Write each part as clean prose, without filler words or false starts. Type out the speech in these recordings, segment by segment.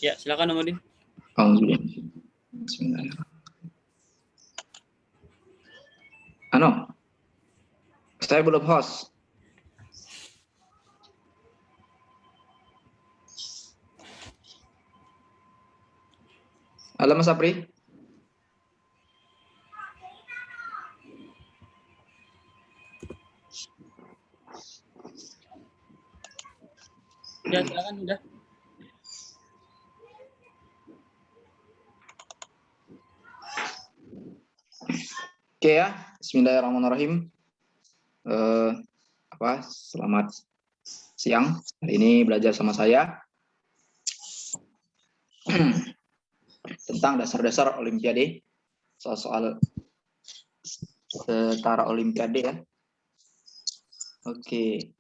Ya, silakan Namuddin. Bismillahirrahmanirrahim. Saya belum host. Halo Mas Apri. Ya, silakan udah. Oke ya, Bismillahirrahmanirrahim. Selamat siang. Hari ini belajar sama saya tentang dasar-dasar Olimpiade, soal-soal setara Olimpiade ya. Oke.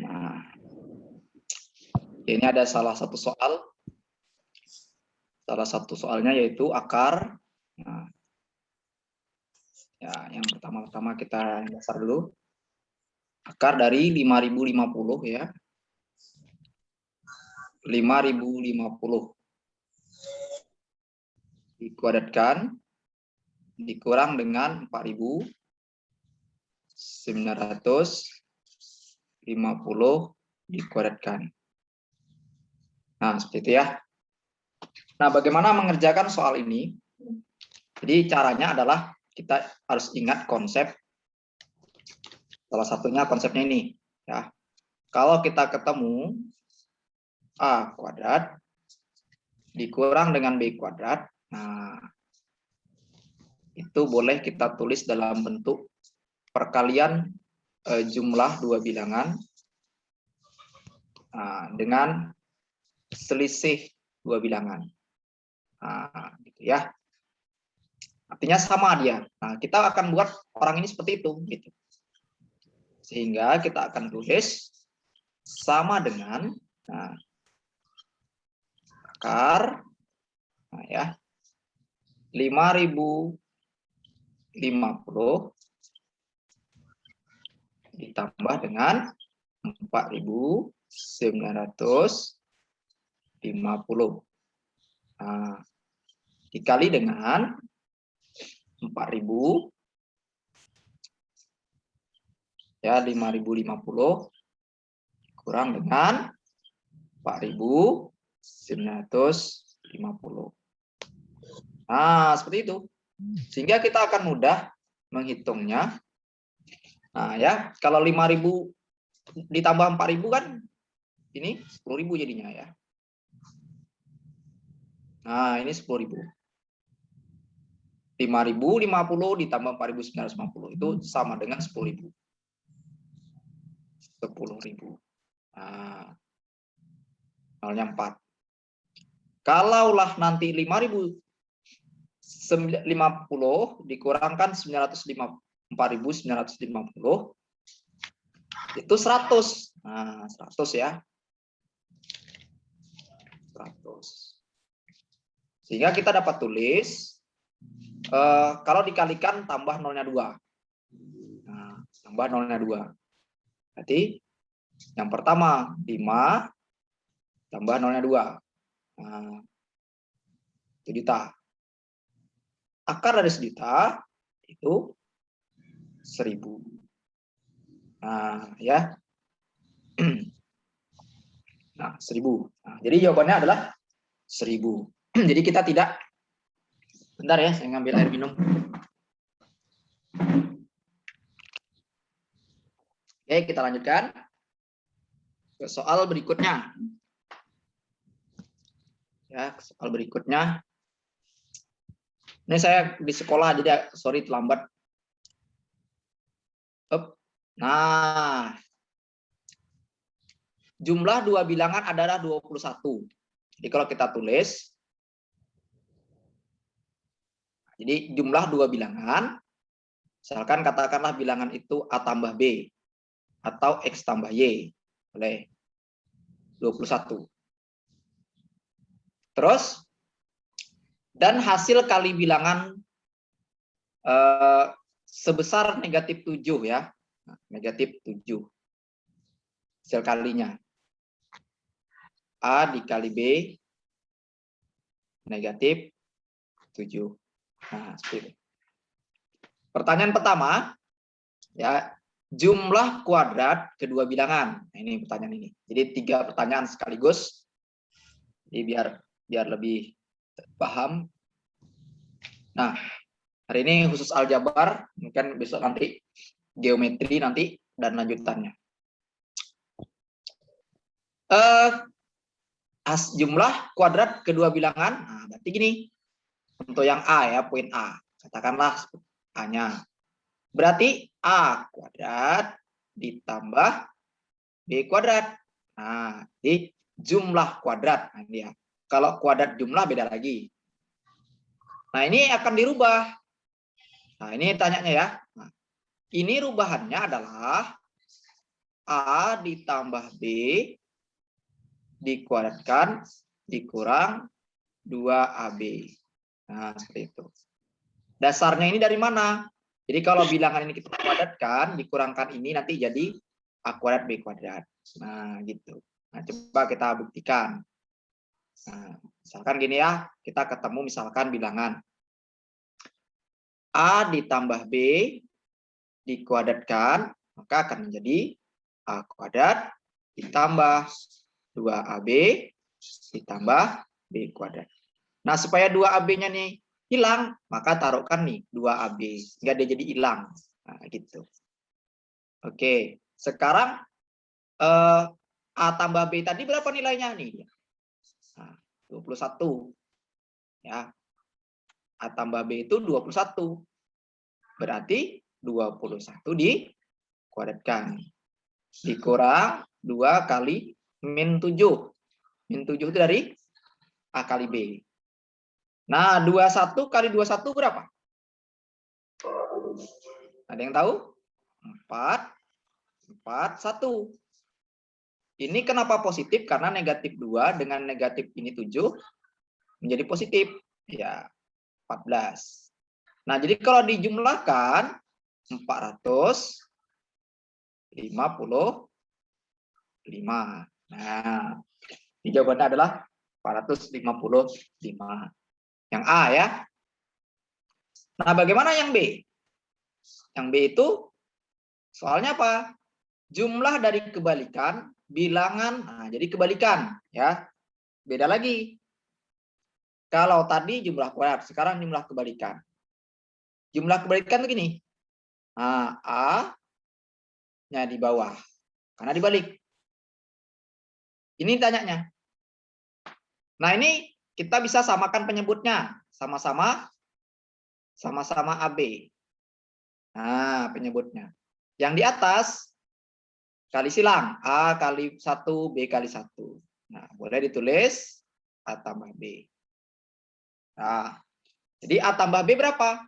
Nah, ini ada salah satu soal. Salah satu soalnya yaitu akar. Nah, ya, yang pertama-tama kita dasar dulu. Akar dari 5050 ya. 5050 dikuadratkan dikurang dengan 4950 dikuadratkan. Nah, seperti itu ya. Nah, bagaimana mengerjakan soal ini? Jadi caranya adalah kita harus ingat konsep. Salah satunya konsepnya ini ya. Kalau kita ketemu A kuadrat dikurang dengan B kuadrat, nah itu boleh kita tulis dalam bentuk perkalian jumlah dua bilangan dengan selisih dua bilangan. Nah, gitu ya. Artinya sama dia. Nah, kita akan buat orang ini seperti itu gitu. Sehingga kita akan tulis sama dengan akar ya 5050 ditambah dengan 4950. Nah, dikali dengan 4000 ya 5050 kurang dengan 4950. Nah, seperti itu. Sehingga kita akan mudah menghitungnya. Nah, ya, kalau 5000 ditambah 4000 kan ini 10.000 jadinya ya. Nah, ini 10.000. 5050 ditambah 4950 itu sama dengan 10.000. 10.000. Nah, nolnya 4. Kalaulah nanti 5050 dikurangkan 4.950 itu 100. Nah, 100 ya. 100. Sehingga kita dapat tulis kalau dikalikan tambah nolnya 2. Nah, tambah nolnya 2. Berarti yang pertama 5 tambah nolnya 2. Nah, 1 juta. Akar dari 1 juta itu 1000. Nah, ya. Nah, 1000. Nah, jadi jawabannya adalah 1000. Jadi kita tidak. Bentar ya, saya ngambil air minum. Oke, kita lanjutkan ke soal berikutnya. Ya, soal berikutnya. Ini saya di sekolah jadi sorry terlambat. Nah, jumlah dua bilangan adalah 21. Jadi kalau kita tulis, jadi jumlah dua bilangan, misalkan katakanlah bilangan itu A tambah B atau X tambah Y, boleh 21. Terus, dan hasil kali bilangan sebesar negatif 7 ya, negatif 7 hasil kalinya. A dikali B negatif 7. Nah, seperti itu. Pertanyaan pertama, ya, jumlah kuadrat kedua bilangan. Nah, ini pertanyaan ini. Jadi 3 pertanyaan sekaligus. Jadi biar lebih paham. Nah, hari ini khusus aljabar, mungkin besok nanti geometri nanti dan lanjutannya. Jumlah kuadrat kedua bilangan. Nah, berarti gini. Untuk yang A ya, poin A. Katakanlah A-nya. Berarti A kuadrat ditambah B kuadrat. Nah, di jumlah kuadrat. Nah, dia. Kalau kuadrat jumlah beda lagi. Nah, ini akan dirubah. Nah, ini tanyanya ya. Nah, ini rubahannya adalah A ditambah B dikuadratkan dikurang 2AB. Nah, seperti itu. Dasarnya ini dari mana? Jadi kalau bilangan ini kita kuadratkan, dikurangkan ini nanti jadi A kuadrat B kuadrat. Nah, gitu. Nah, coba kita buktikan. Nah, misalkan gini ya, kita ketemu misalkan bilangan A ditambah B dikuadratkan, maka akan menjadi A kuadrat ditambah 2AB ditambah B kuadrat. Nah, supaya 2AB-nya nih hilang, maka taruhkan nih 2AB, sehingga dia jadi hilang. Nah, gitu. Oke, sekarang A tambah B tadi berapa nilainya nih? Nah, 21. Ya. A tambah B itu 21. Berarti 21 dikuadratkan. Dikurang 2 kali min 7. Min 7 itu dari A kali B. Nah, 21 kali 21 berapa? Ada yang tahu? 4, 1. Ini kenapa positif? Karena negatif 2 dengan negatif ini 7 menjadi positif. Ya, 14. Nah, jadi kalau dijumlahkan 455. Nah, ini jawabannya adalah 455. Yang A ya. Nah, bagaimana yang B? Yang B itu soalnya apa? Jumlah dari kebalikan bilangan. Nah, jadi kebalikan ya. Beda lagi. Kalau tadi jumlah kuadrat, sekarang jumlah kebalikan. Jumlah kebalikan begini. Nah, A-nya di bawah. Karena dibalik. Ini tanyanya. Nah, ini kita bisa samakan penyebutnya. Sama-sama AB. Nah, penyebutnya. Yang di atas kali silang. A kali 1, B kali 1. Nah, boleh ditulis A tambah B. Nah, jadi A tambah B berapa?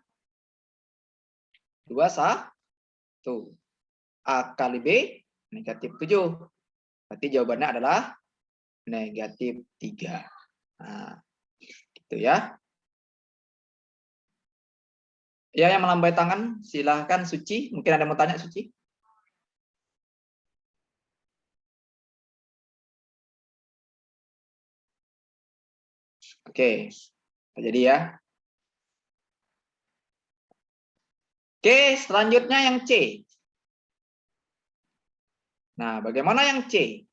21. A kali B negatif 7. Berarti jawabannya adalah negatif 3. Nah, gitu ya. Ya, yang melambai tangan, silahkan Suci. Mungkin ada yang mau tanya, Suci? Oke, jadi ya. Oke, selanjutnya yang C. Nah, bagaimana yang C?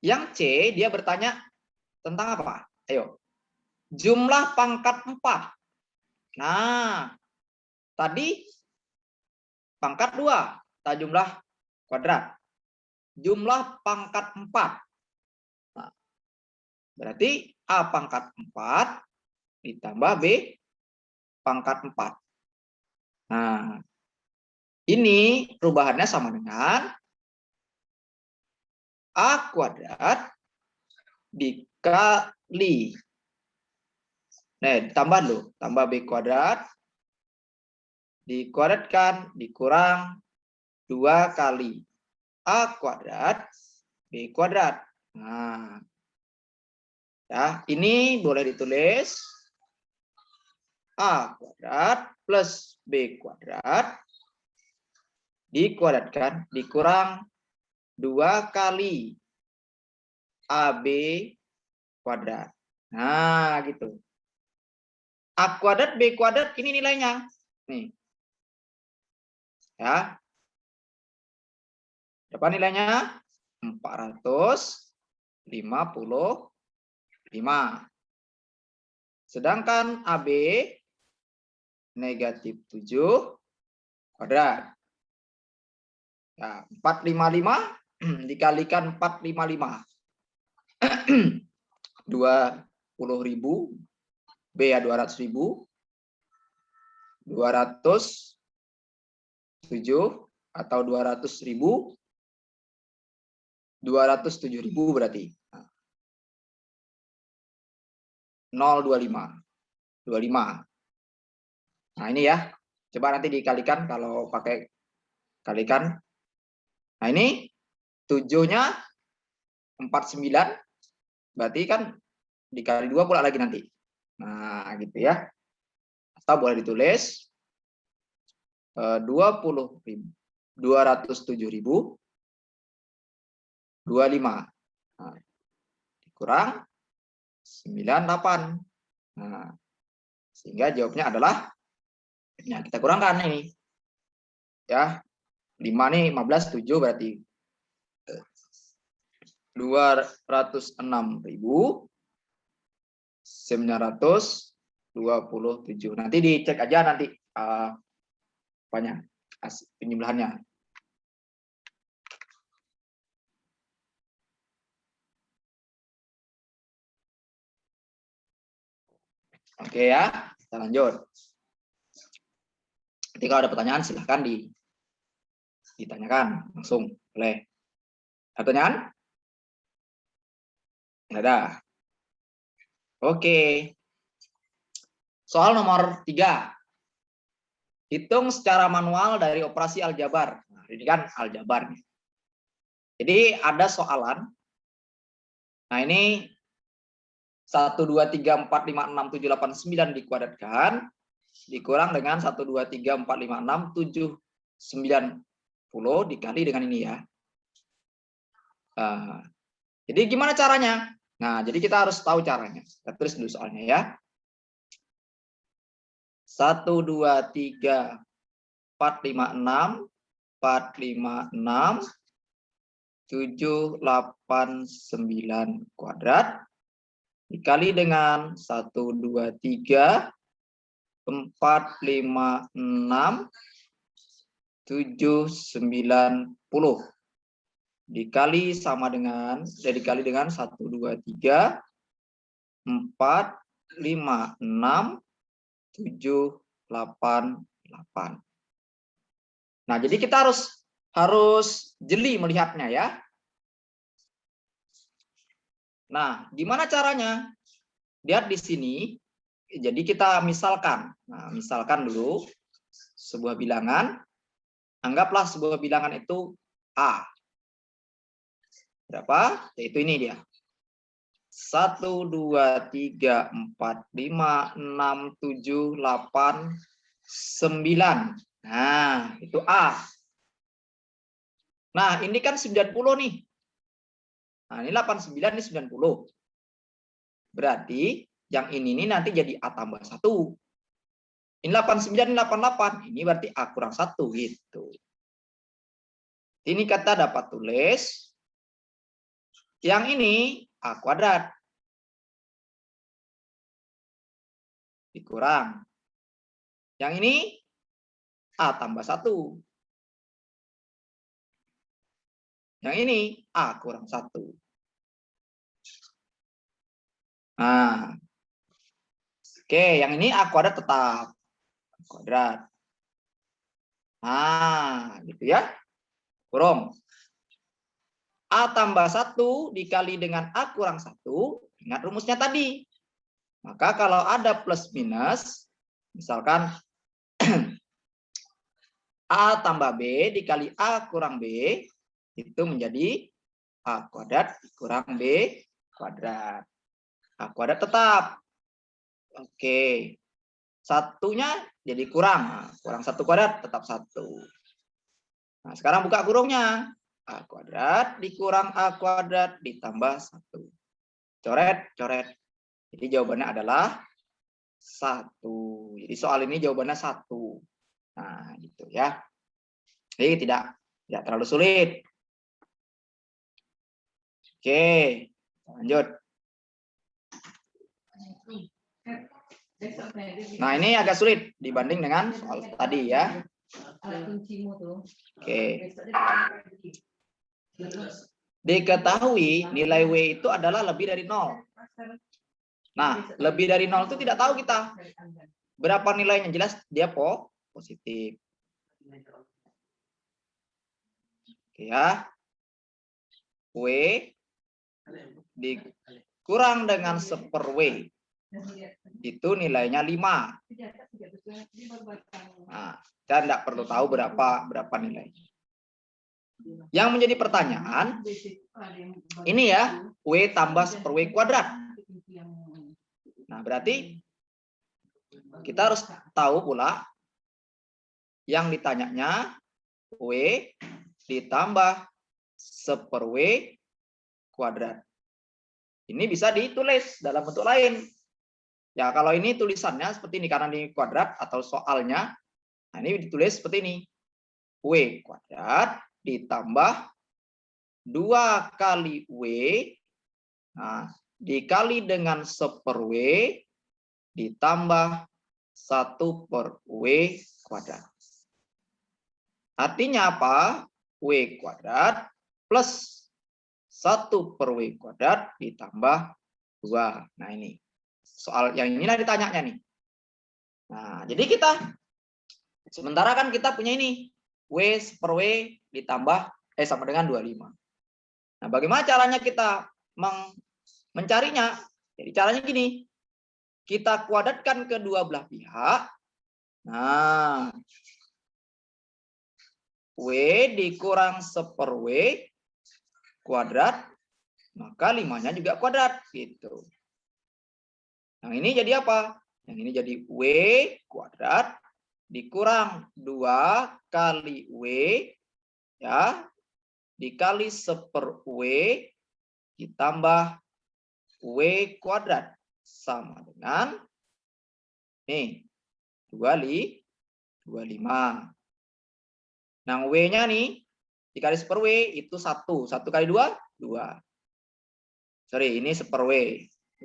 Yang C, dia bertanya tentang apa? Ayo. Jumlah pangkat 4. Nah, tadi pangkat 2. Kita jumlah kuadrat. Jumlah pangkat 4. Nah, berarti A pangkat 4 ditambah B pangkat 4. Nah, ini perubahannya sama dengan A kuadrat dikali. Nah, ditambah loh. Tambah B kuadrat. Dikuadratkan dikurang 2 kali A kuadrat B kuadrat. Nah, ya, ini boleh ditulis A kuadrat plus B kuadrat dikuadratkan dikurang 2 kali AB kuadrat. Nah, gitu. A kuadrat B kuadrat ini nilainya. Nih. Ya. Berapa nilainya? 455. Sedangkan AB negatif 7 kuadrat. Ya, 455 dikalikan 455. 20.000. B ya 200.000. 207 atau 200.000. 207.000 berarti. 025. 25. Nah, ini ya. Coba nanti dikalikan kalau pakai kalikan. Nah, ini 7-nya 49. Berarti kan dikali 2 pula lagi nanti. Nah, gitu ya. Atau boleh ditulis 20.000. 207.000 25. Nah, dikurang 98. Nah, sehingga jawabnya adalah ya kita kurangkan ini. Ya. 5 nih 15 7 berarti 206.927. Nanti dicek aja nanti apanya penjumlahannya. Oke ya, kita lanjut. Ketika ada pertanyaan silahkan ditanyakan langsung boleh. Ada pertanyaan? Ada. Oke. Soal nomor 3. Hitung secara manual dari operasi aljabar. Nah, ini kan aljabar nih. Jadi ada soalan. Nah, ini 1 2 3 4 5 6 7 8 9 dikuadratkan dikurang dengan 1 2 3 4 5 6 7 90 dikali dengan ini ya. Jadi gimana caranya? Nah, jadi kita harus tahu caranya. Kita tulis dulu soalnya ya. 1 2 3 4 5 6 4 5 6 7 8 9 kuadrat dikali dengan 1 2 3 4 5 6 7 90 dikali sama dengan dikali dengan 1 2 3 4 5 6 7 8 8. Nah, jadi kita harus jeli melihatnya ya. Nah, gimana caranya? Lihat di sini. Jadi kita misalkan. Nah, misalkan dulu sebuah bilangan. Anggaplah sebuah bilangan itu A. Berapa? Yaitu ini dia. 1 2 3 4 5 6 7 8 9. Nah, itu A. Nah, ini kan 90 nih. Nah, ini 89, ini 90. Berarti yang ini nanti jadi A tambah 1. Ini 89, ini 88. Ini berarti A kurang 1 gitu. Ini kita dapat tulis. Yang ini A kuadrat. Dikurang. Yang ini A tambah 1. Yang ini A kurang 1. Nah. Oke, yang ini A kuadrat tetap. A kuadrat. Nah, gitu ya. Kurung. A tambah 1 dikali dengan A kurang 1. Ingat rumusnya tadi. Maka kalau ada plus minus, misalkan A tambah B dikali A kurang B, itu menjadi A kuadrat kurang B kuadrat. A kuadrat tetap. Oke. Satunya jadi kurang. Kurang 1 kuadrat tetap 1. Nah, sekarang buka kurungnya. A kuadrat dikurang A kuadrat ditambah 1. Coret, coret. Jadi jawabannya adalah 1. Jadi soal ini jawabannya 1. Nah, gitu ya. Jadi tidak terlalu sulit. Oke, lanjut. Nah, ini agak sulit dibanding dengan soal tadi ya. Oke. Diketahui nilai W itu adalah lebih dari 0. Nah, lebih dari 0 itu tidak tahu kita. Berapa nilainya? Jelas dia positif. Oke ya. W dikurang dengan 1/W. Itu nilainya 5. Nah, kita tidak perlu tahu berapa nilainya. Yang menjadi pertanyaan, ini ya, W tambah 1/W kuadrat. Nah, berarti kita harus tahu pula yang ditanyanya W ditambah 1/W kuadrat. Ini bisa ditulis dalam bentuk lain. Ya, kalau ini tulisannya seperti ini karena ini kuadrat atau soalnya. Nah, ini ditulis seperti ini. W kuadrat ditambah 2 kali W, nah, dikali dengan 1/W ditambah 1/W kuadrat. Artinya apa? W kuadrat plus 1/W kuadrat ditambah 2. Nah, ini. Soal yang inilah ditanyanya nih. Nah, jadi kita sementara kan kita punya ini. W/W ditambah sama dengan 25. Nah, bagaimana caranya kita mencarinya? Jadi caranya gini. Kita kuadratkan kedua belah pihak. Nah, W dikurang 1/W kuadrat, maka 5-nya juga kuadrat gitu. Yang ini jadi apa? Yang ini jadi W kuadrat dikurang 2 kali W ya dikali 1/W ditambah W kuadrat sama dengan nih 25. Nah, W-nya nih dikali 1/W itu 1. 1 kali 2, 2. Sorry, ini 1/W.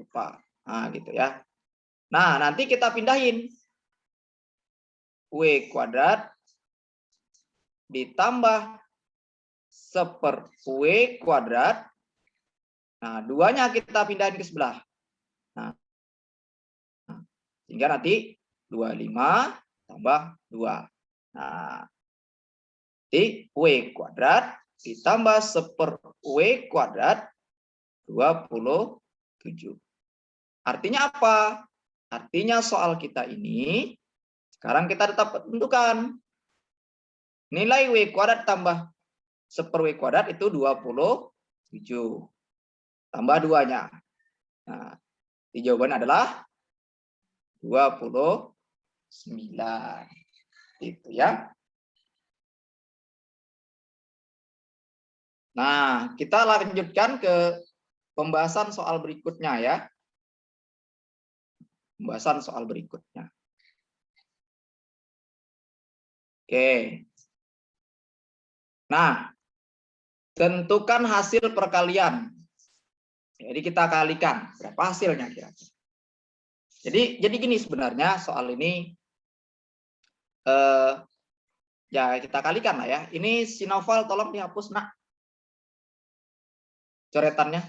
Lupa. Nah, gitu ya. Nah, nanti kita pindahin. W kuadrat ditambah 1/W kuadrat. Nah, 2-nya kita pindahin ke sebelah. Nah, sehingga nanti 25 tambah 2. Nah, jadi W kuadrat ditambah 1/W kuadrat 27. Artinya apa? Artinya soal kita ini sekarang kita tetap tentukan nilai W kuadrat tambah 1/W kuadrat itu 27. Tambah 2-nya. Nah, jawaban adalah 29. Itu ya. Nah, kita lanjutkan ke pembahasan soal berikutnya ya. Pembahasan soal berikutnya. Oke. Nah, tentukan hasil perkalian. Jadi kita kalikan berapa hasilnya kira-kira. Jadi gini sebenarnya soal ini ya kita kalikan lah ya. Ini Sinoval tolong dihapus nak coretannya.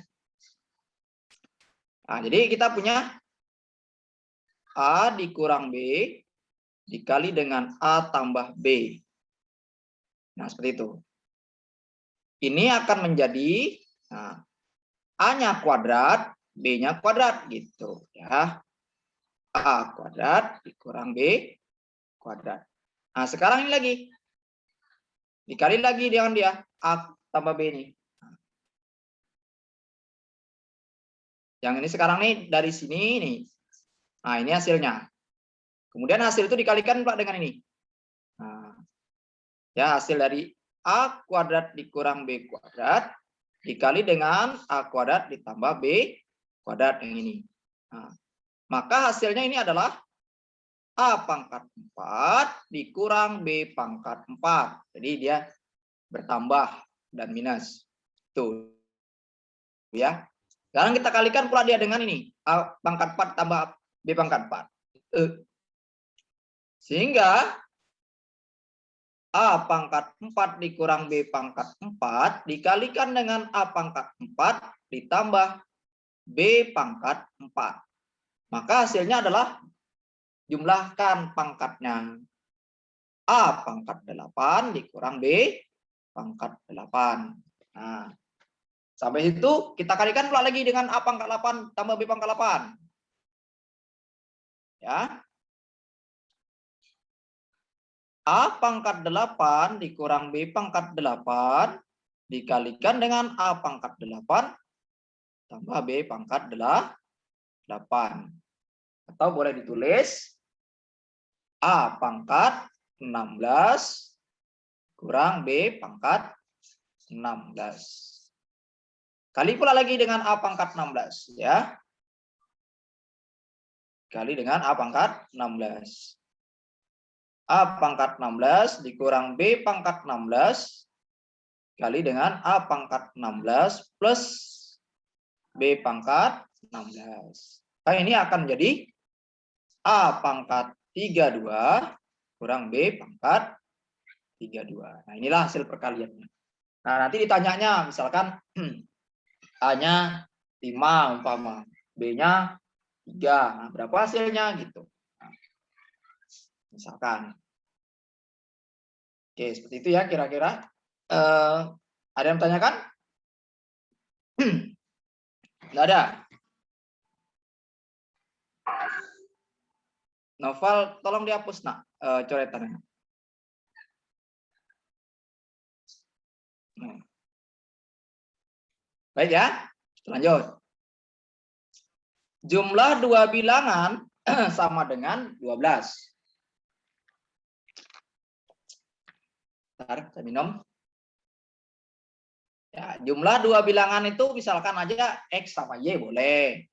Nah, jadi kita punya A dikurang B dikali dengan A tambah B. Nah, seperti itu. Ini akan menjadi A-nya kuadrat, B-nya kuadrat gitu ya. A kuadrat dikurang B kuadrat. Nah, sekarang ini lagi. Dikali lagi dengan dia A tambah B ini. Yang ini sekarang nih dari sini nih. Nah, ini hasilnya. Kemudian hasil itu dikalikan Pak dengan ini. Nah, ya hasil dari A kuadrat dikurang B kuadrat dikali dengan A kuadrat ditambah B kuadrat yang ini. Nah, maka hasilnya ini adalah A pangkat 4 dikurang B pangkat 4. Jadi dia bertambah dan minus. Tuh. Ya. Sekarang kita kalikan pula dia dengan ini. A pangkat 4 tambah B pangkat 4. Sehingga A pangkat 4 dikurang B pangkat 4 dikalikan dengan A pangkat 4 ditambah B pangkat 4. Maka hasilnya adalah jumlahkan pangkatnya. A pangkat 8 dikurang B pangkat 8. Nah, sampai itu kita kalikan pula lagi dengan A pangkat 8 tambah B pangkat 8. Ya. A pangkat 8 dikurang B pangkat 8 dikalikan dengan A pangkat 8 tambah B pangkat 8. Atau boleh ditulis A pangkat 16 kurang B pangkat 16. Kali pula lagi dengan A pangkat 16 ya. Kali dengan A pangkat 16. A pangkat 16 dikurang B pangkat 16 kali dengan A pangkat 16 plus B pangkat 16. Nah, ini akan menjadi A pangkat 32 kurang B pangkat 32. Nah, inilah hasil perkaliannya. Nah, nanti ditanyanya misalkan A-nya 5 umpama, B-nya 3. Nah, berapa hasilnya gitu. Nah, misalkan. Oke, seperti itu ya kira-kira. Ada yang bertanyakan? Nggak ada. Novel, tolong dihapus nak coretannya. Baik ya, lanjut. Jumlah dua bilangan sama dengan 12. Bentar, saya minum. Ya, jumlah dua bilangan itu misalkan aja X sama Y boleh.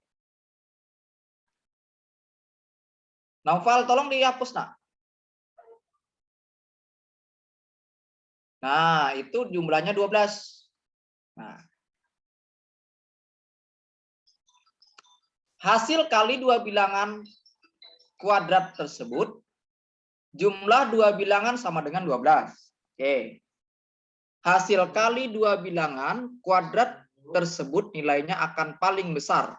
Novel, tolong dihapus nak. Nah, itu jumlahnya 12. Nah, hasil kali dua bilangan kuadrat tersebut, jumlah dua bilangan sama dengan 12. Oke. Hasil kali dua bilangan kuadrat tersebut nilainya akan paling besar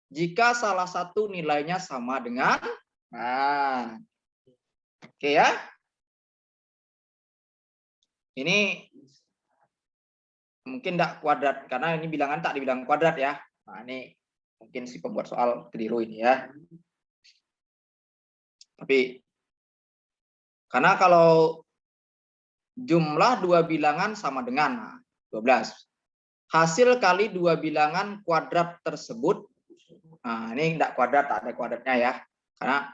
jika salah satu nilainya sama dengan, nah, oke ya. Ini mungkin tidak kuadrat karena ini bilangan tak dibilang kuadrat ya. Nah, ini mungkin si pembuat soal keliru ini ya. Tapi karena kalau jumlah dua bilangan sama dengan 12. Hasil kali dua bilangan kuadrat tersebut, nah ini tidak kuadrat, tak ada kuadratnya ya. Karena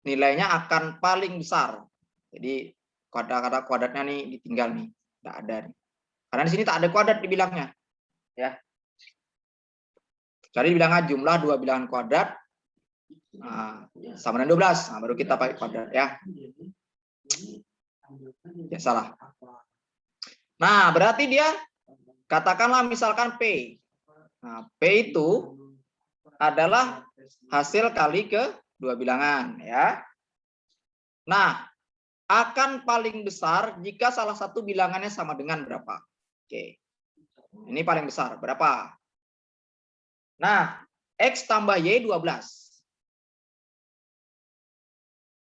nilainya akan paling besar. Jadi kata-kata kuadratnya nih ditinggal nih, tidak ada nih. Karena di sini tak ada kuadrat dibilangnya, ya. Jadi bilangnya jumlah dua bilangan kuadrat sama dengan 12. Nah, baru kita pakai kuadrat ya. Ya salah. Nah, berarti dia katakanlah misalkan P. Nah, P itu adalah hasil kali ke dua bilangan ya. Nah, akan paling besar jika salah satu bilangannya sama dengan berapa? Oke. Ini paling besar, berapa? Nah, X tambah Y 12.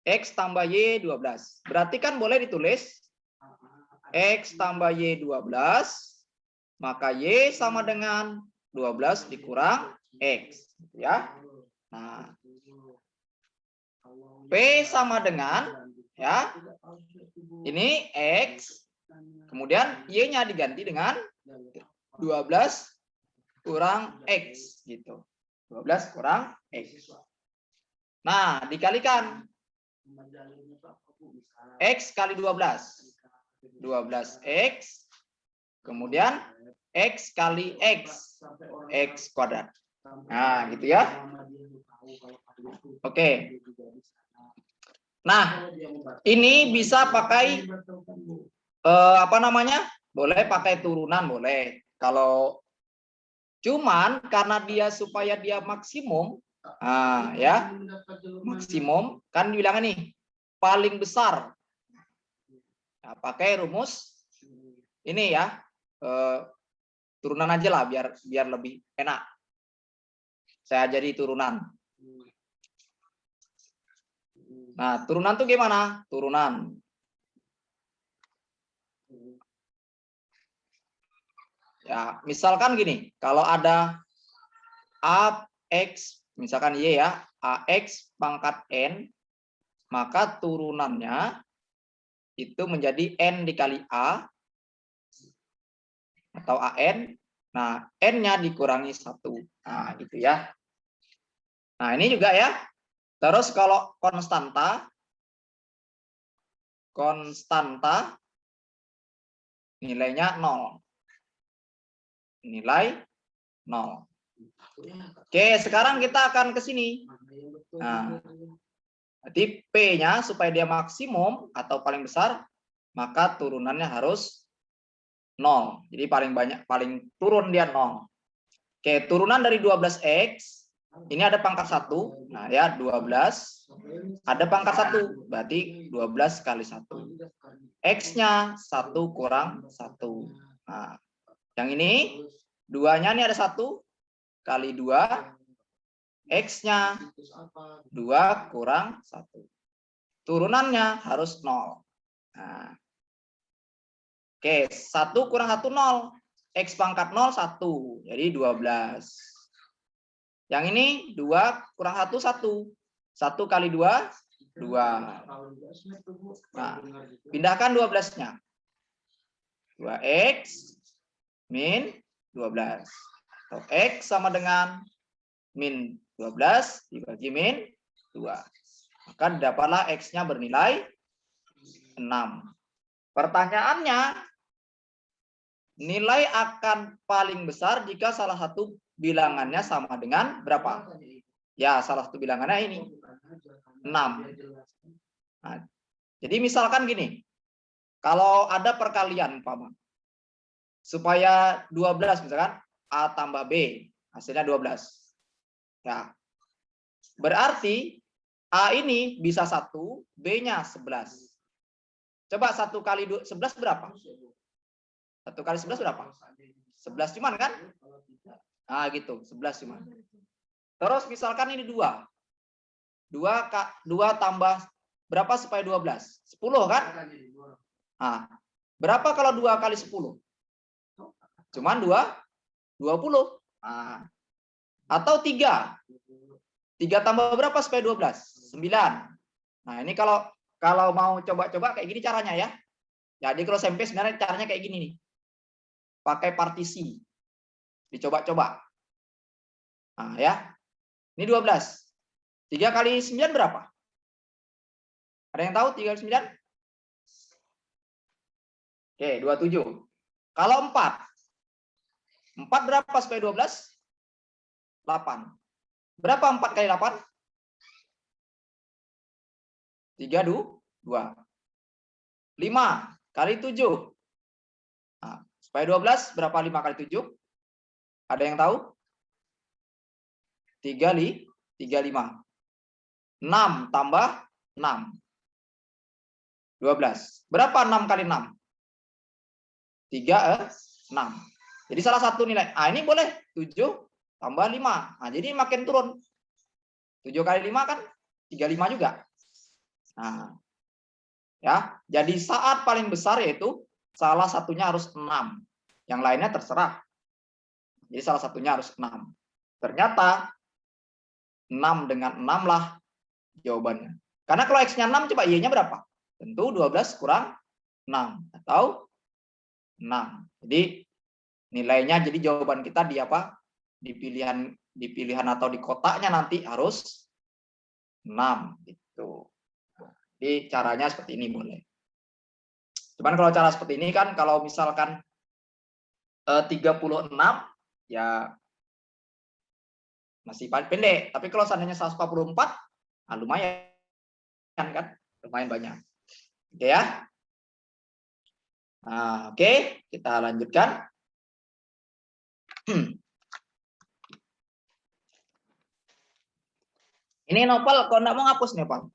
X tambah Y 12. Berarti kan boleh ditulis X tambah Y 12, maka Y sama dengan 12 dikurang X. Ya. Nah, P sama dengan, ya, ini X, kemudian Y-nya diganti dengan 12 kurang X. Gitu. 12 kurang X. Nah, dikalikan. X kali 12. 12x, kemudian x kali x kuadrat. Nah, gitu ya. Oke. Nah, ini bisa pakai apa namanya? Boleh pakai turunan, boleh. Kalau cuman karena dia supaya dia maksimum, ya maksimum kan dibilangnya nih paling besar. Nah, pakai rumus ini ya, turunan aja lah biar lebih enak. Saya jadi turunan. Nah, turunan tuh gimana? Turunan. Ya, misalkan gini, kalau ada AX, misalkan Y ya, AX pangkat N, maka turunannya itu menjadi N dikali A, atau AN, nah N-nya dikurangi 1. Nah, gitu ya. Nah, ini juga ya. Terus kalau konstanta nilainya 0. Nilai 0. Oke, sekarang kita akan ke sini. Nah, berarti P-nya supaya dia maksimum atau paling besar, maka turunannya harus 0. Jadi paling turun dia 0. Oke, turunan dari 12x, ini ada pangkat 1. Nah, ya 12. Ada pangkat 1, berarti 12 kali 1. X-nya 1 kurang 1. Nah, yang ini 2-nya ini ada 1 kali 2. X-nya 2 kurang 1. Turunannya harus 0. Nah. Oke, 1 kurang 1, 0. X pangkat 0, 1. Jadi 12. Yang ini 2 kurang 1, 1. 1 kali 2, 2. Nah, pindahkan 12-nya. 2x min 12. Atau x sama dengan min 12 dibagi min 2. Maka dapatlah x-nya bernilai 6. Pertanyaannya, nilai akan paling besar jika salah satu bilangannya sama dengan berapa? Ya, salah satu bilangannya ini 6. Nah, jadi misalkan gini, kalau ada perkalian, supaya 12 misalkan A tambah B, hasilnya 12. Ya, berarti A ini bisa 1, B-nya 11. Coba 1 kali 11 berapa? 1 kali 11 berapa? 11 cuman kan? Nah, gitu, 11 cuman. Terus misalkan ini 2. 2 tambah berapa supaya 12? 10 kan? Nah, berapa kalau 2 kali 10? Cuman 20. Nah, atau 3. 3 tambah berapa supaya 12? 9. Nah, ini kalau mau coba-coba kayak gini caranya ya. Jadi kalau SMP sebenarnya caranya kayak gini nih. Pakai partisi. Dicoba-coba. Nah, ya. Ini 12. 3 kali 9 berapa? Ada yang tahu 3 kali 9? Oke, 27. Kalau 4. 4 berapa supaya 12? 8. Berapa 4 kali 8? 3, 2. 5 kali 7. Nah, supaya 12 berapa 5 kali 7? Ada yang tahu? 35. 6 tambah 6. 12. Berapa 6 kali 6? 6. Jadi salah satu nilai. Ini boleh 7 tambah 5. Nah, jadi makin turun. 7 kali 5 kan 35 juga. Nah, ya, jadi saat paling besar yaitu salah satunya harus 6. Yang lainnya terserah. Jadi salah satunya harus 6. Ternyata 6 dengan 6 lah jawabannya. Karena kalau X-nya 6, coba Y-nya berapa? Tentu 12 kurang 6. Atau 6. Jadi nilainya, jadi jawaban kita di apa? Di pilihan atau di kotaknya nanti harus 6. Gitu. Jadi caranya seperti ini boleh. Cuman kalau cara seperti ini kan, kalau misalkan 36 ya masih pendek. Tapi kalau seandainya 144, nah lumayan kan, lumayan banyak. Oke ya. Nah, oke, kita lanjutkan. Ini Nopal, kok enggak mau ngapus nih, Pak?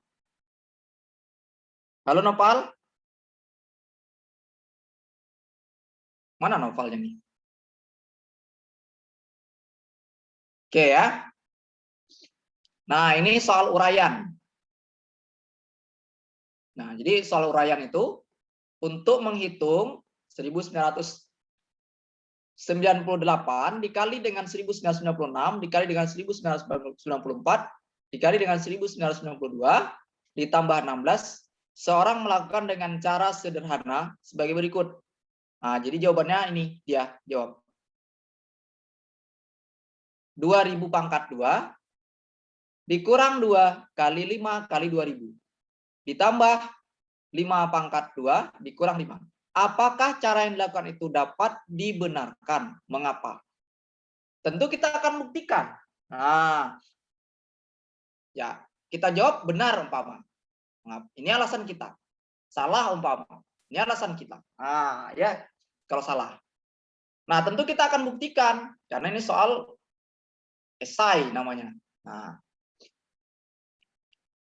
Halo Nopal? Mana Nopalnya nih? Oke ya. Nah, ini soal uraian. Nah, jadi soal uraian itu untuk menghitung 1998 dikali dengan 1996 dikali dengan 1994 dikali dengan 1992 ditambah 16, seorang melakukan dengan cara sederhana sebagai berikut. Nah, jadi jawabannya ini dia jawab. 2000 pangkat 2 dikurang 2 kali 5 kali 2000 ditambah 5 pangkat 2 dikurang 5. Apakah cara yang dilakukan itu dapat dibenarkan? Mengapa? Tentu kita akan buktikan. Nah, ya, kita jawab benar umpama. Ini alasan kita. Salah umpama. Ini alasan kita. Nah, ya, kalau salah. Nah, tentu kita akan buktikan karena ini soal esai namanya. Nah,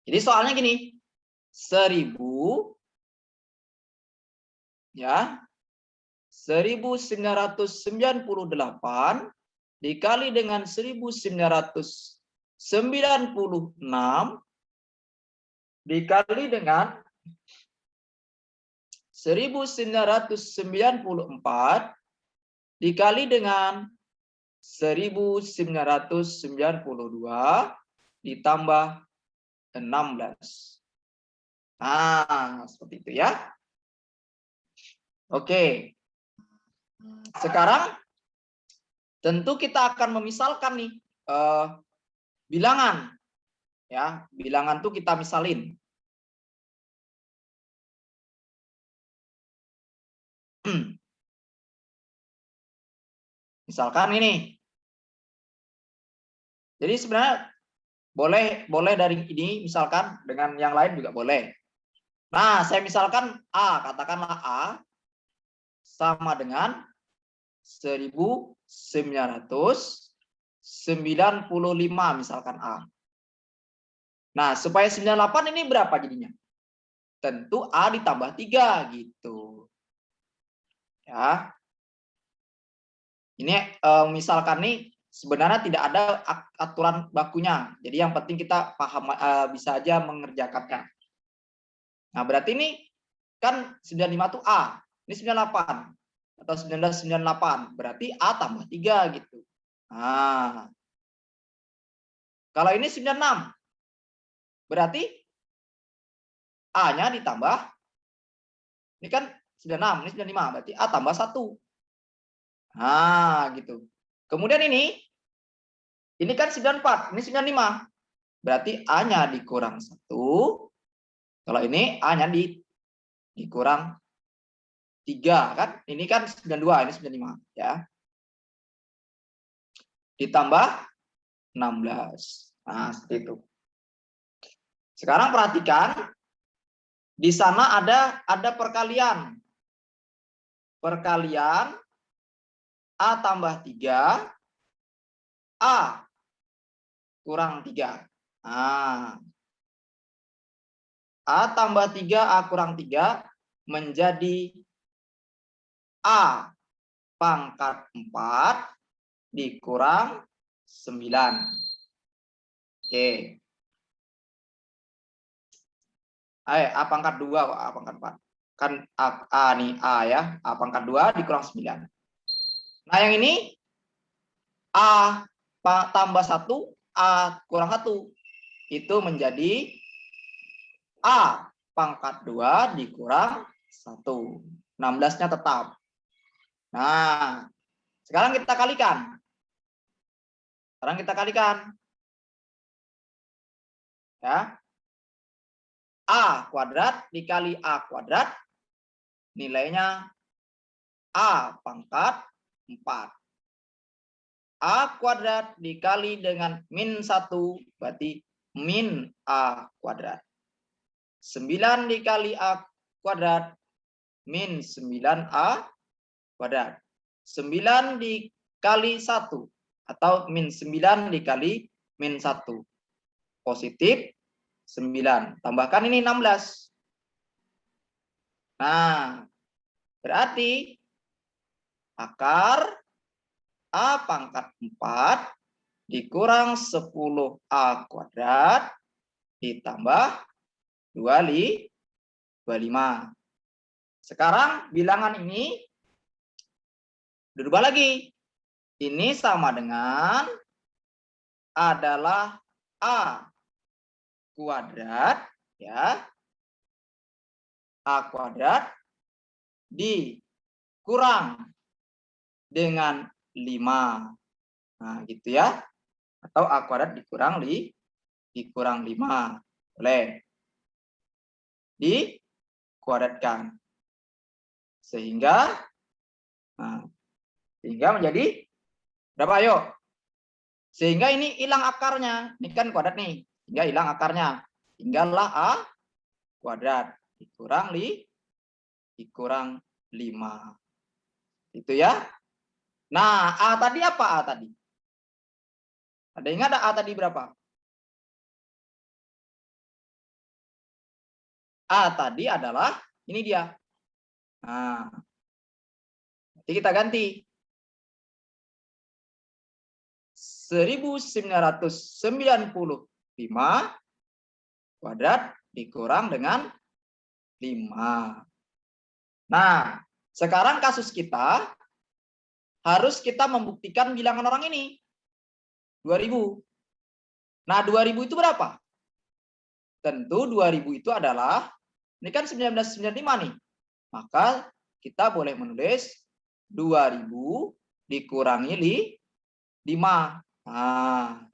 jadi soalnya gini. 1000 ya. 1998 dikali dengan 1996 dikali dengan 1994 dikali dengan 1992 ditambah 16. Nah, seperti itu ya. Oke. Sekarang tentu kita akan memisalkan nih bilangan. Ya, bilangan tuh kita misalin. Misalkan ini. Jadi sebenarnya boleh dari ini misalkan dengan yang lain juga boleh. Nah, saya misalkan A, katakanlah A sama dengan 1995 misalkan A. Nah, supaya 98 ini berapa jadinya? Tentu A ditambah 3 gitu. Ya. Ini misalkan nih sebenarnya tidak ada aturan bakunya. Jadi yang penting kita paham bisa aja mengerjakannya. Nah, berarti ini kan 95 itu A, ini 98 atau 1998, berarti A tambah 3 gitu. Nah, kalau ini 96, berarti A-nya ditambah, ini kan 96, ini 95, berarti A tambah 1. Nah, gitu. Kemudian ini kan 94, ini 95, berarti A-nya dikurang 1. Kalau ini A-nya dikurang 3 kan? Ini kan 92, ini 95 ya. Ditambah 16. Nah, seperti itu. Sekarang perhatikan di sana ada perkalian. Perkalian A tambah 3 A kurang 3. Nah, A tambah 3 A kurang 3 menjadi A pangkat 4 dikurang 9. Oke. A pangkat 2 kok A pangkat 4. Kan A nih A ya, A pangkat 2 dikurang 9. Nah, yang ini A tambah 1 A kurang 1 itu menjadi A pangkat 2 dikurang 1. 16-nya tetap. Nah, sekarang kita kalikan. Ya. A kuadrat dikali A kuadrat nilainya A pangkat 4. A kuadrat dikali dengan min 1 berarti min A kuadrat. 9 dikali A kuadrat min 9A kuadrat. 9 dikali 1 atau min 9 dikali min 1. Positif 9. Tambahkan ini 16. Nah, berarti akar A pangkat 4 dikurang 10A kuadrat ditambah 25. Sekarang bilangan ini dirubah lagi. Ini sama dengan adalah A kuadrat, ya. A kuadrat dikurang dengan 5. Nah, gitu ya. Atau A kuadrat dikurang 5. Boleh. Dikuadratkan. Sehingga menjadi berapa? Ayo. Sehingga ini hilang akarnya. Ini kan kuadrat nih. Sehingga hilang akarnya. Tinggallah A kuadrat dikurang 5. Itu ya. Nah, A tadi apa A tadi? Ada ingat A tadi berapa? A tadi adalah ini dia. Nah, nanti kita ganti. 1995 kuadrat dikurang dengan 5. Nah, sekarang kasus kita harus kita membuktikan bilangan orang ini. 2000. Nah, 2000 itu berapa? Tentu 2000 itu adalah, ini kan 1995 nih. Maka kita boleh menulis 2000 dikurangi 5. Nah,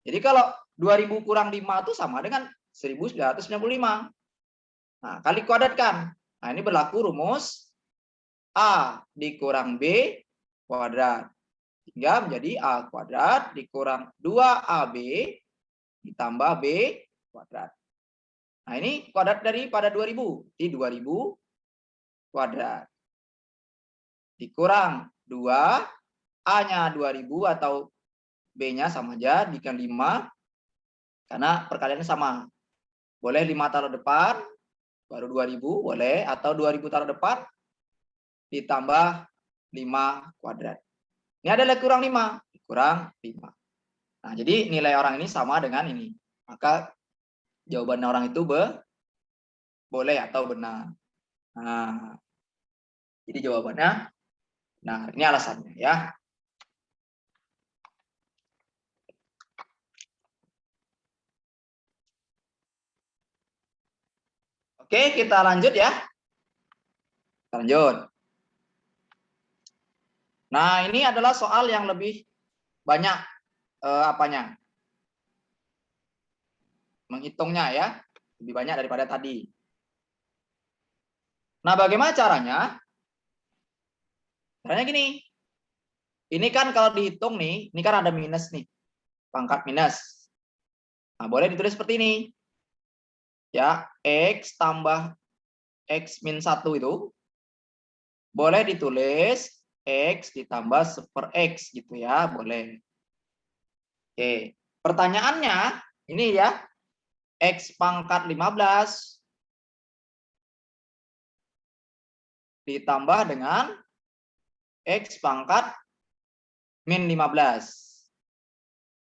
jadi kalau 2000 kurang 5 itu sama dengan 1995. Nah, kali kuadratkan. Nah, ini berlaku rumus A dikurang B kuadrat. Hingga menjadi A kuadrat dikurang 2AB ditambah B kuadrat. Nah, ini kuadrat daripada 2000. Di 2000 kuadrat. Dikurang 2. A-nya 2000 atau B-nya sama aja, dikali 5. Karena perkaliannya sama. Boleh 5 taruh depan, baru 2000, boleh. Atau 2000 taruh depan, ditambah 5 kuadrat. Ini adalah kurang 5. Kurang 5. Nah, jadi nilai orang ini sama dengan ini. Maka jawaban orang itu boleh atau benar. Nah, jadi jawabannya, nah ini alasannya ya. Oke, kita lanjut ya. Kita lanjut. Nah, ini adalah soal yang lebih banyak apanya? Menghitungnya ya. Lebih banyak daripada tadi. Nah, bagaimana caranya? Caranya gini. Ini kan kalau dihitung nih, ini kan ada minus nih. Pangkat minus. Nah, boleh ditulis seperti ini. Ya, X tambah X min 1 itu boleh ditulis X ditambah 1/X gitu ya, boleh. Oke, pertanyaannya ini ya, X pangkat 15 ditambah dengan X pangkat min 15.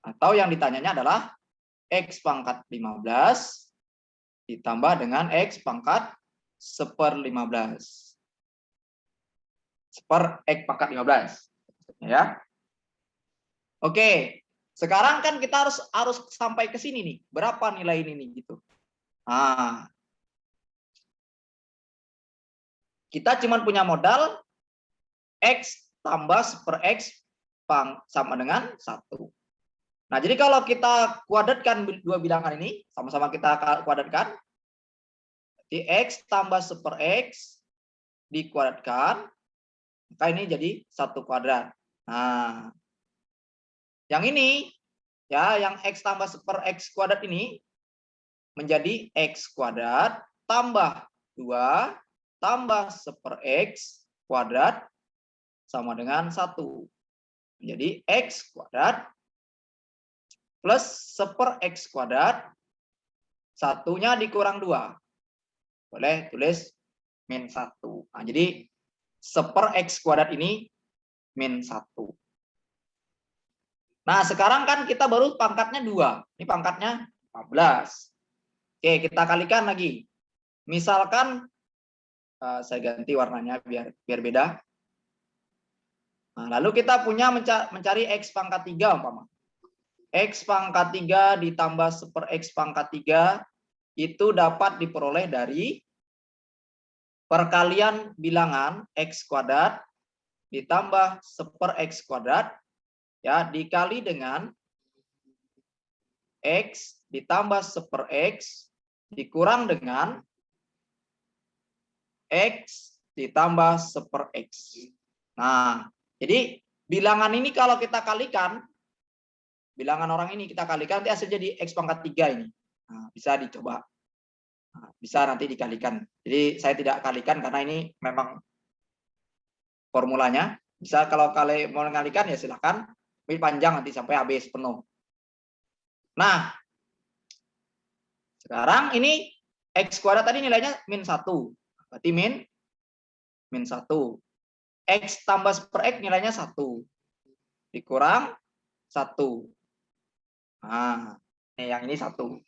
Atau yang ditanyanya adalah X pangkat 15 ditambah dengan X pangkat 1/15. 1/X pangkat 15. Ya. Oke. Sekarang kan kita harus sampai ke sini nih. Berapa nilai ini nih gitu. Nah, kita cuma punya modal X tambah 1/X sama dengan 1. Nah, jadi kalau kita kuadratkan dua bilangan ini, sama-sama kita kuadratkan, Di X tambah 1/X dikuadratkan, maka ini jadi 1 kuadrat. Nah, yang ini, ya, yang X tambah 1/X kuadrat ini menjadi X kuadrat tambah 2 tambah 1/X kuadrat sama dengan 1. Menjadi X kuadrat plus 1/X kuadrat, satunya dikurang 2. Boleh tulis min 1. Nah, jadi 1/X kuadrat ini min 1. Nah, sekarang kan kita baru pangkatnya 2. Ini pangkatnya 15. Oke, kita kalikan lagi. Misalkan saya ganti warnanya biar beda. Nah, lalu kita punya mencari X pangkat 3 umpama. X pangkat 3 ditambah 1/X pangkat 3 itu dapat diperoleh dari perkalian bilangan X kuadrat ditambah 1/X kuadrat, ya, dikali dengan X ditambah 1/X dikurang dengan X ditambah 1/X. Nah, jadi bilangan ini kalau kita kalikan, bilangan orang ini kita kalikan, nanti hasilnya jadi X pangkat 3 ini. Nah, bisa dicoba. Nah, bisa nanti dikalikan. Jadi saya tidak kalikan karena ini memang formulanya. Bisa kalau kalian mau ngalikan ya silahkan. Tapi panjang nanti sampai habis penuh. Nah, sekarang ini X kuadrat tadi nilainya min 1. Berarti min 1. X tambah 1/X nilainya 1. Dikurang 1. Nah, yang ini 1.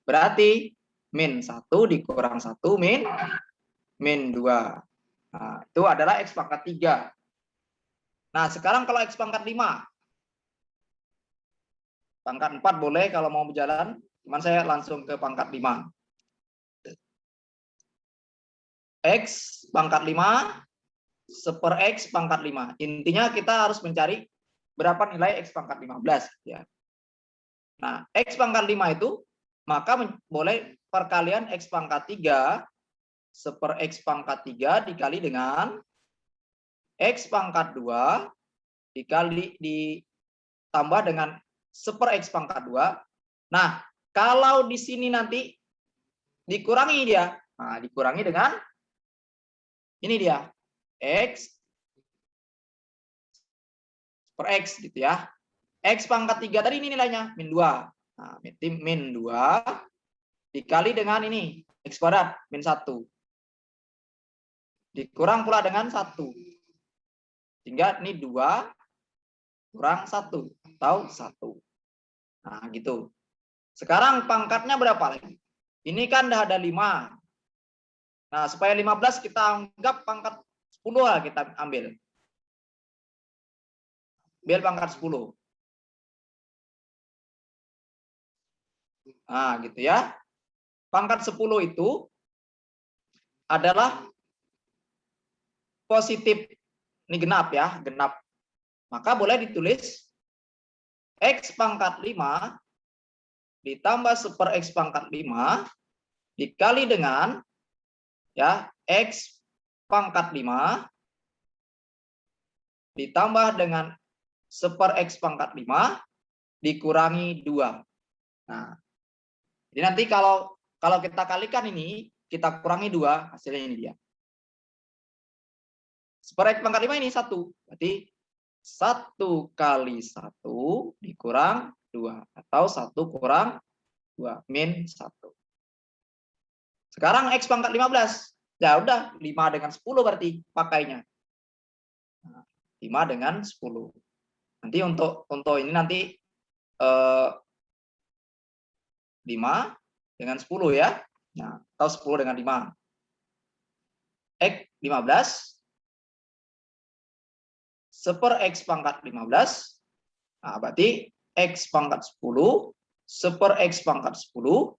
Berarti min 1 dikurang 1 min 2. Nah, itu adalah X pangkat 3. Nah, sekarang kalau X pangkat 5. Pangkat 4 boleh kalau mau berjalan. Cuman saya langsung ke pangkat 5. X pangkat 5, 1/X pangkat 5. Intinya kita harus mencari berapa nilai X pangkat 15. Ya. Nah, X pangkat 5 itu, maka boleh perkalian X pangkat 3, 1/X pangkat 3 dikali dengan X pangkat 2 ditambah dengan 1/X pangkat 2. Nah, kalau di sini nanti dikurangi dia. Nah, dikurangi dengan ini dia. X per X gitu ya. X pangkat 3 tadi ini nilainya min 2. Nah, min 2 dikali dengan ini X kuadrat min 1. Dikurang pula dengan 1. Sehingga ini 2 kurang 1 atau 1. Nah, gitu. Sekarang pangkatnya berapa lagi? Ini kan udah ada 5. Nah, supaya 15 kita anggap pangkat 10 lah kita ambil. Ambil pangkat 10. Nah, gitu ya. Pangkat 10 itu adalah positif. Ini genap ya, genap. Maka boleh ditulis X pangkat 5 ditambah 1/X pangkat 5 dikali dengan ya X pangkat 5 ditambah dengan 1/X pangkat 5 dikurangi 2. Nah, jadi nanti kalau kita kalikan ini, kita kurangi 2, hasilnya ini dia. 1/X pangkat 5 ini 1. Berarti 1 kali 1 dikurang 2. Atau 1 kurang 2, min 1. Sekarang X pangkat 15. Ya udah, 5 dengan 10 berarti pakainya. 5 dengan 10. Nanti untuk ini nanti 5 dengan 10 ya. Nah, atau 10 dengan 5. X 15 1/X pangkat 15. Nah, berarti X pangkat 10 1/X pangkat 10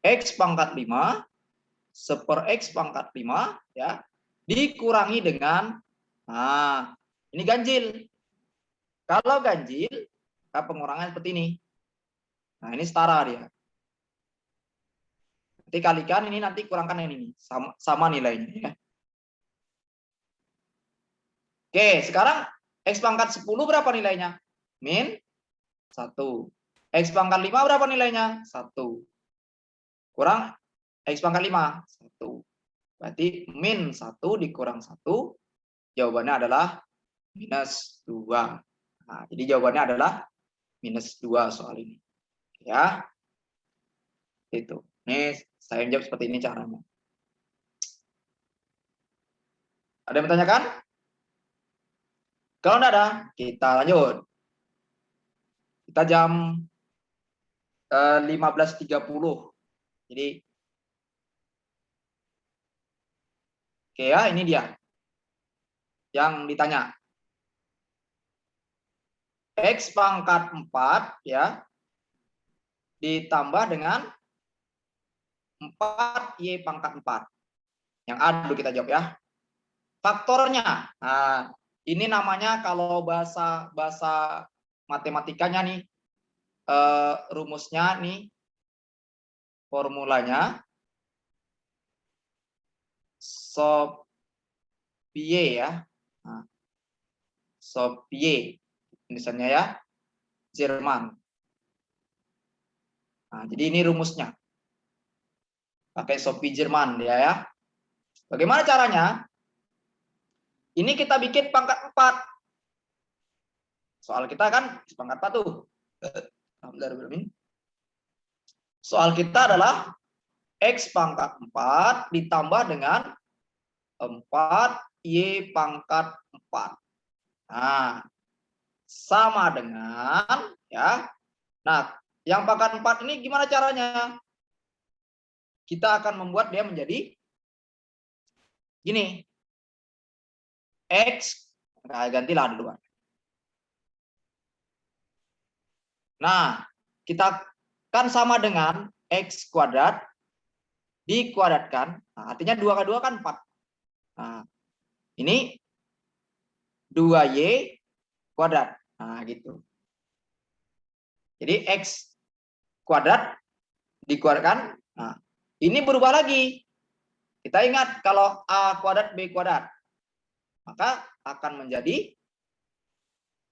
X pangkat 5 1/X pangkat 5 ya dikurangi dengan, nah, ini ganjil. Kalau ganjil, pengurangan seperti ini. Nah, ini setara dia. Berarti Berarti kalikan ini nanti kurangkan yang ini. Sama nilainya ya. Oke, sekarang X pangkat 10 berapa nilainya? Min 1. X pangkat 5 berapa nilainya? 1. Kurang X pangkat 5. 1. Berarti min 1 dikurang 1. Jawabannya adalah minus 2. Nah, jadi jawabannya adalah minus 2 soal ini. Ya. Itu. Ini saya jawab seperti ini caranya. Ada yang bertanyakan? Kalau tidak ada, kita lanjut. Kita jam 15.30. Jadi oke ya, ini dia yang ditanya. X pangkat 4 ya ditambah dengan 4Y pangkat 4. Yang A dulu kita jawab ya. Faktornya. Nah, ini namanya kalau bahasa matematikanya nih, rumusnya nih, formulanya sob Y ya. Nah, sob Y misalnya ya, Jerman. Nah, jadi ini rumusnya. Pakai sob Y Jerman ya. Bagaimana caranya? Ini kita bikin pangkat 4. Soal kita kan pangkat 4 tuh. Soal kita adalah X pangkat 4 ditambah dengan 4Y pangkat 4. Nah, sama dengan ya. Nah, yang pangkat 4 ini gimana caranya? Kita akan membuat dia menjadi gini. X, nah, gantilah duluan. Nah, kita kan sama dengan X kuadrat dikuadratkan. Nah, artinya 2 kali 2 kan 4. Nah, ini 2Y kuadrat. Nah, gitu. Jadi X kuadrat dikuadratkan. Nah, ini berubah lagi. Kita ingat kalau A kuadrat B kuadrat, maka akan menjadi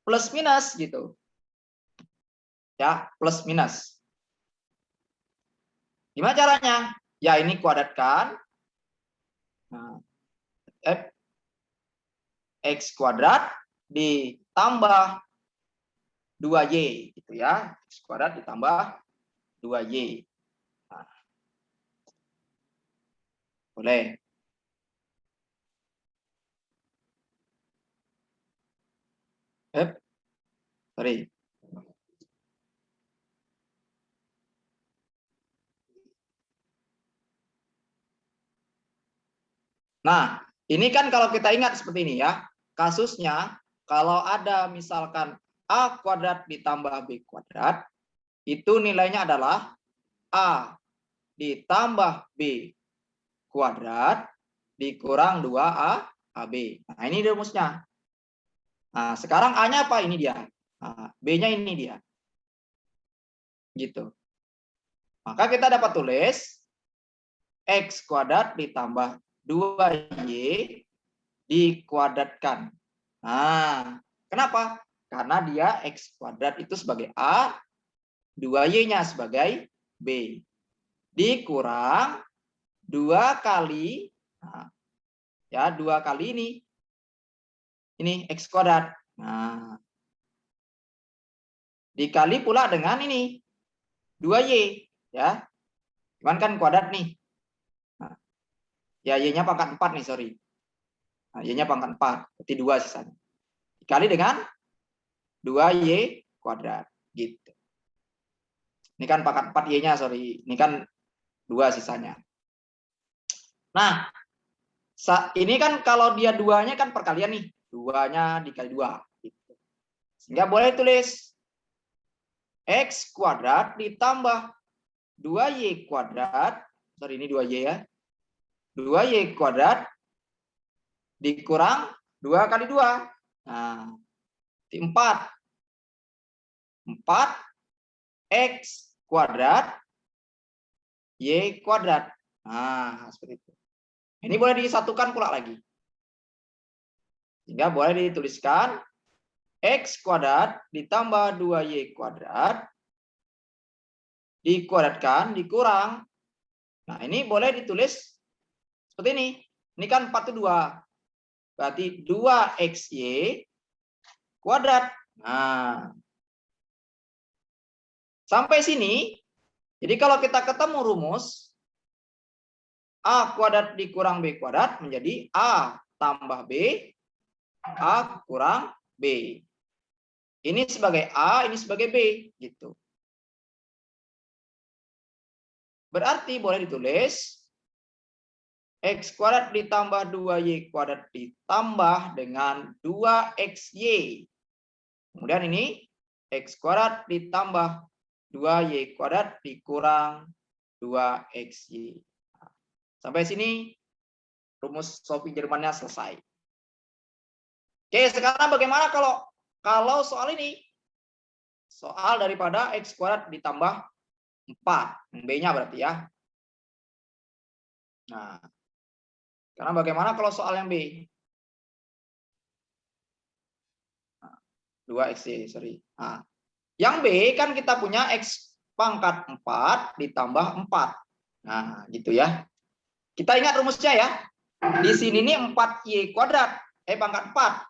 plus minus gitu. Ya, plus minus. Gimana caranya? Ya, ini kuadratkan. Nah, X kuadrat ditambah 2Y gitu ya. X kuadrat ditambah 2Y. Nah, boleh. Sorry. Nah, ini kan kalau kita ingat seperti ini ya. Kasusnya kalau ada misalkan A kuadrat ditambah B kuadrat, itu nilainya adalah A ditambah B kuadrat dikurang 2A AB. Nah, ini rumusnya. Nah, sekarang A-nya apa? Ini dia. Nah, B-nya ini dia. Gitu. Maka kita dapat tulis X kuadrat ditambah 2Y dikuadratkan. Nah, kenapa? Karena dia X kuadrat itu sebagai A, 2Y-nya sebagai B. Dikurang 2 kali, nah, ya 2 kali ini X kuadrat. Nah, dikali pula dengan ini 2Y ya. Cuman kan kuadrat nih. Nah, ya Y-nya pangkat 4 nih, sorry. Nah, Y-nya pangkat 4, berarti 2 sisanya. Dikali dengan 2Y kuadrat gitu. Ini kan pangkat 4 Y-nya, sorry. Ini kan 2 sisanya. Nah, ini kan kalau dia 2-nya kan perkalian nih. 2-nya dikali 2 gitu. Sehingga boleh tulis X kuadrat ditambah 2Y kuadrat, sorry ini 2Y ya, 2Y kuadrat dikurang 2 kali 2. Nah, 4. 4 X kuadrat Y kuadrat. Nah, seperti itu. Ini boleh disatukan pula lagi. Sehingga boleh dituliskan X kuadrat ditambah 2Y kuadrat dikuadratkan dikurang. Nah, ini boleh ditulis seperti ini. Ini kan 4 itu 2. Berarti 2XY kuadrat. Nah, sampai sini, jadi kalau kita ketemu rumus, A kuadrat dikurang B kuadrat menjadi A tambah B, A kurang B. Ini sebagai A, ini sebagai B. Gitu. Berarti boleh ditulis X kuadrat ditambah 2Y kuadrat ditambah dengan 2XY. Kemudian ini X kuadrat ditambah 2Y kuadrat dikurang 2XY. Sampai sini rumus Sophie Jermannya selesai. Oke, sekarang bagaimana kalau soal ini? Soal daripada X kuadrat ditambah 4. B-nya berarti ya. Nah, sekarang bagaimana kalau soal yang B? 2XY, sorry. Nah, yang B kan kita punya X pangkat 4 ditambah 4. Nah, gitu ya. Kita ingat rumusnya ya. Di sini nih 4Y kuadrat. Pangkat 4.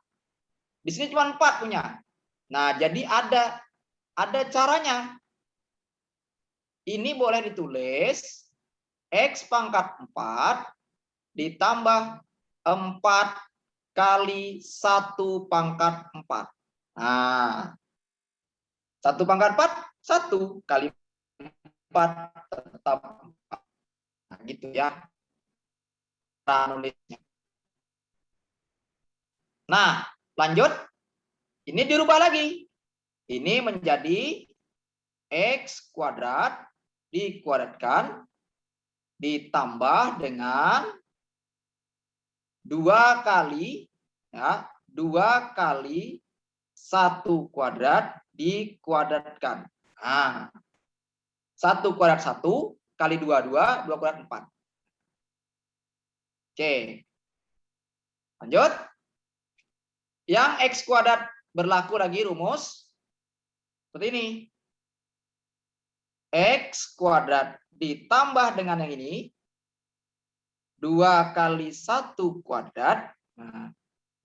Di sini cuma 4 punya. Nah, jadi ada caranya. Ini boleh ditulis X pangkat 4 ditambah 4 kali 1 pangkat 4. Nah, 1 pangkat 4, 1 kali 4 tetap 4. Nah, gitu ya. Cara nulisnya. Nah, lanjut. Ini dirubah lagi. Ini menjadi X kuadrat dikuadratkan ditambah dengan 2 kali ya, 2 kali 1 kuadrat dikuadratkan. Nah, 1 kuadrat 1 kali 2 2 kuadrat 4. Oke. Lanjut. Yang X kuadrat berlaku lagi rumus seperti ini. X kuadrat ditambah dengan yang ini 2 kali 1 kuadrat, nah,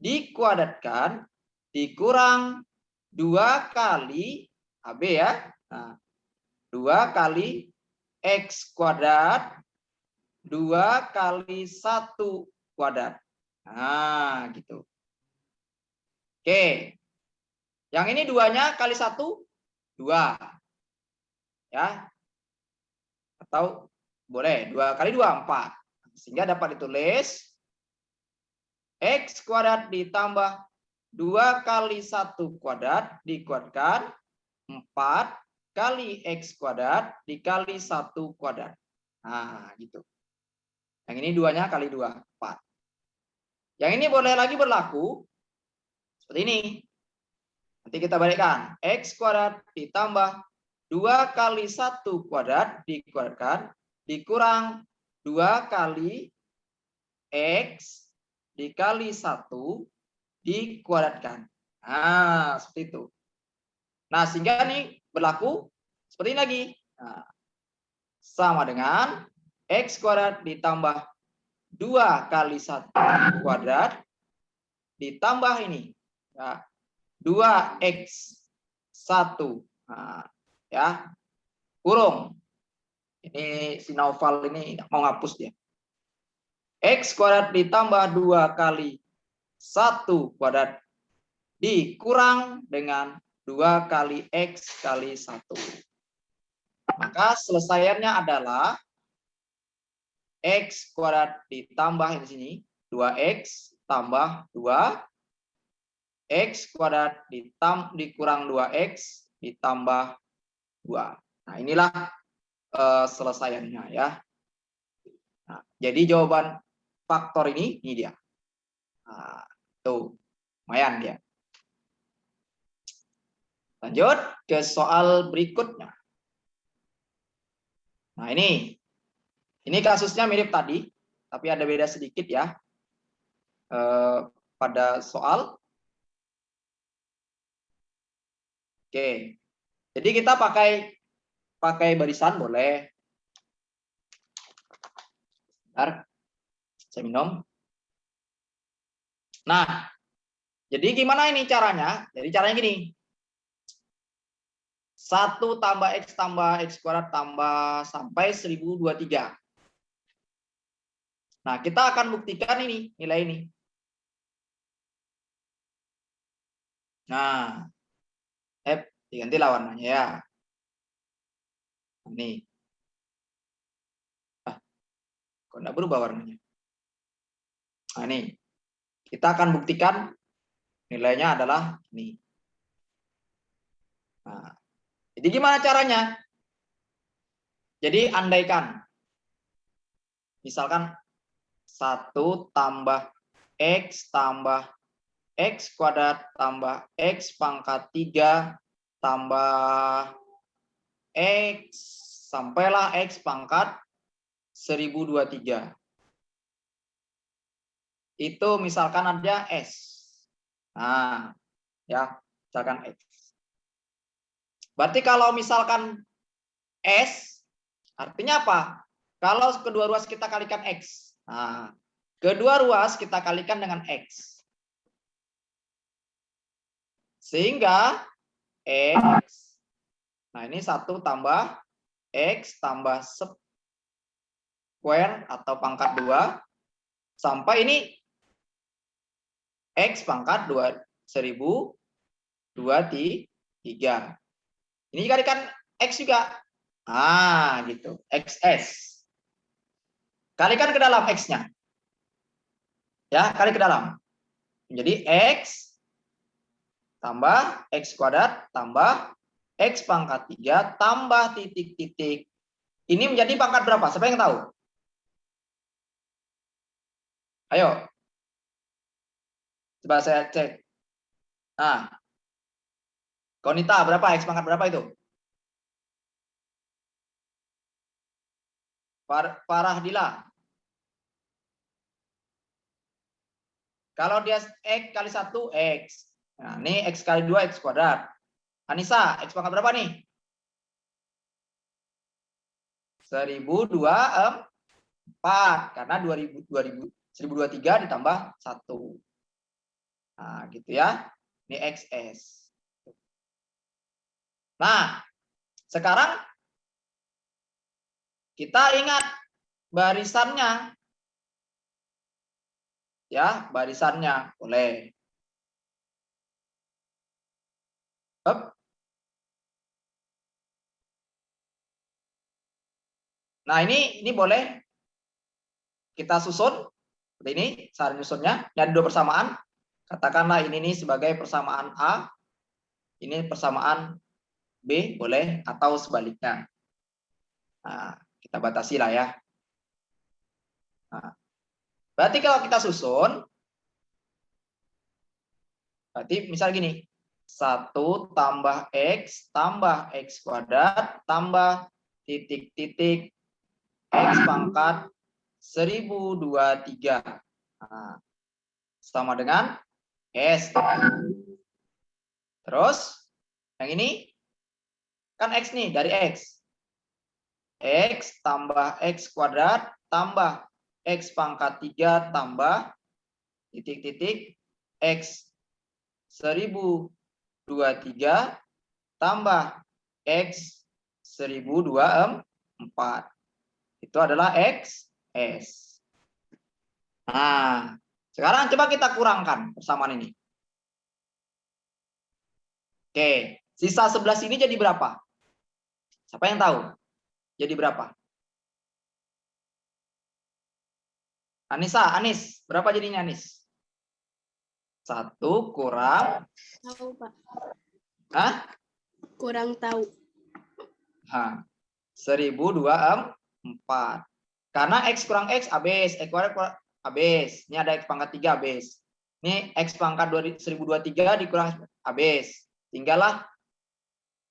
dikuadratkan dikurang 2 kali AB ya. Nah, 2 kali X kuadrat 2 kali 1 kuadrat. Nah, gitu. Oke. Yang ini 2-nya kali 1 2. Ya. Atau boleh 2 kali 2 4. Sehingga dapat ditulis X kuadrat ditambah 2 kali 1 kuadrat dikuadratkan 4 kali X kuadrat dikali 1 kuadrat. Nah, gitu. Yang ini 2-nya kali 2, 4. Yang ini boleh lagi berlaku seperti ini. Nanti kita balikkan. X kuadrat ditambah 2 kali 1 kuadrat dikuadratkan dikurang 2 kali X dikali 1 dikuadratkan. Nah, seperti itu. Nah, sehingga ini berlaku seperti ini lagi. Nah, sama dengan X kuadrat ditambah 2 kali 1 kuadrat ditambah ini. Ya, 2x1. Nah, ya. Kurung. Ini si Naufal ini mau ngapus dia. X kuadrat ditambah 2 kali 1 kuadrat dikurang dengan 2 kali X kali 1. Maka selesaiannya adalah X kuadrat ditambah di sini 2X tambah 2 X kuadrat dikurang 2X ditambah 2. Nah, inilah selesaiannya ya. Nah, jadi jawaban faktor ini dia. Nah, tuh, lumayan dia. Lanjut ke soal berikutnya. Nah, ini Ini kasusnya mirip tadi, tapi ada beda sedikit ya. Pada soal. Oke. Jadi kita pakai barisan boleh. Bentar, saya minum. Nah, jadi gimana ini caranya? Jadi caranya gini. 1 tambah X kuadrat tambah sampai 1023. Nah, kita akan buktikan ini, nilai ini. Nah, digantilah warnanya ya. Ini. Kok enggak berubah warnanya? Nah, ini. Kita akan buktikan nilainya adalah ini. Nah, jadi gimana caranya? Jadi andaikan misalkan 1 tambah X kuadrat tambah X pangkat 3 tambah X sampailah X pangkat 1023. Itu misalkan ada S. Nah, ya, misalkan X. Berarti kalau misalkan S, artinya apa? Kalau kedua ruas kita kalikan X. Nah, kedua ruas kita kalikan dengan X. Sehingga X, nah ini 1 tambah X tambah square atau pangkat 2, sampai ini X pangkat 1023. Ini dikalikan X juga. Ah, gitu. XS. Kalikan ke dalam X-nya. Ya, kali ke dalam. Jadi X tambah X kuadrat tambah X pangkat 3 tambah titik-titik. Ini menjadi pangkat berapa? Siapa yang tahu? Ayo. Coba saya cek. Nah. Konita, berapa? X pangkat berapa itu? Farahdila. Kalau dia X kali 1, X. Nah, ini X kali 2, X kuadrat. Anissa, X pangkat berapa nih? 1024. Karena 1023 ditambah 1. Nah, gitu ya. Ini XS. Nah, sekarang kita ingat barisannya. Ya, barisannya boleh. Up. Nah, ini boleh kita susun seperti ini, cara nyusunnya. Ada 2 persamaan. Katakanlah ini nih sebagai persamaan A, ini persamaan B, boleh, atau sebaliknya. Nah, kita batasi lah ya. Nah, berarti kalau kita susun, berarti misal gini, 1 tambah X kuadrat tambah titik-titik X pangkat 1023. Nah, sama dengan S. Terus, yang ini kan X nih, dari X. X tambah X kuadrat tambah X pangkat 3 tambah titik-titik X 1023 tambah X 1024. Itu adalah X, S. Nah, sekarang coba kita kurangkan persamaan ini. Oke, sisa 11 ini jadi berapa? Siapa yang tahu? Jadi berapa? Anis, berapa jadinya Anis? 1 kurang. Tahu, Pak. Hah? Kurang tahu. 1024. Karena X kurang X habis, X kuadrat habis. Ini ada X pangkat 3 habis. Ini X pangkat 1023 dikurang habis. Tinggallah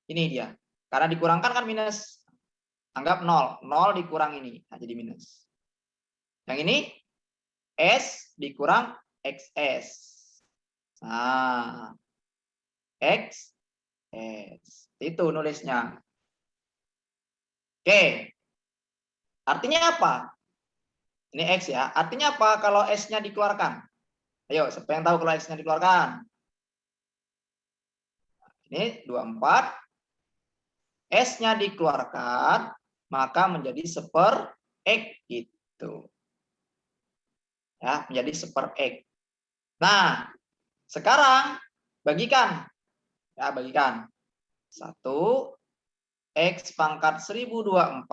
ini dia. Karena dikurangkan kan minus. Anggap 0. 0 dikurang ini. Nah, jadi minus. Yang ini S dikurang XS. Nah, XS. Itu nulisnya. Oke. Artinya apa? Ini X ya. Artinya apa kalau S-nya dikeluarkan? Ayo, siapa yang tahu kalau X-nya dikeluarkan? Ini 24. S-nya dikeluarkan, maka menjadi seper X gitu. Ya, menjadi seper X. Nah, sekarang bagikan. Ya, bagikan. 1 X pangkat 1024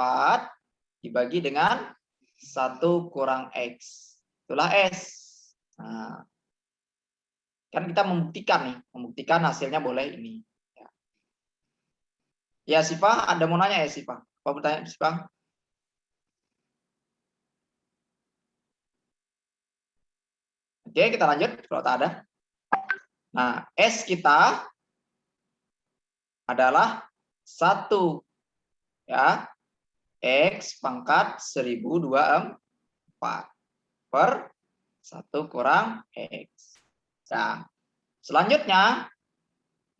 dibagi dengan 1 kurang X. Itulah S. Nah, kan kita membuktikan nih. Membuktikan hasilnya boleh ini. Ya, Siva, ada mau nanya ya, Siva? Apa bertanya, Siva? Oke, kita lanjut kalau tak ada. Nah, S kita adalah 1 ya. X pangkat 1024 per 1 kurang X. Nah, selanjutnya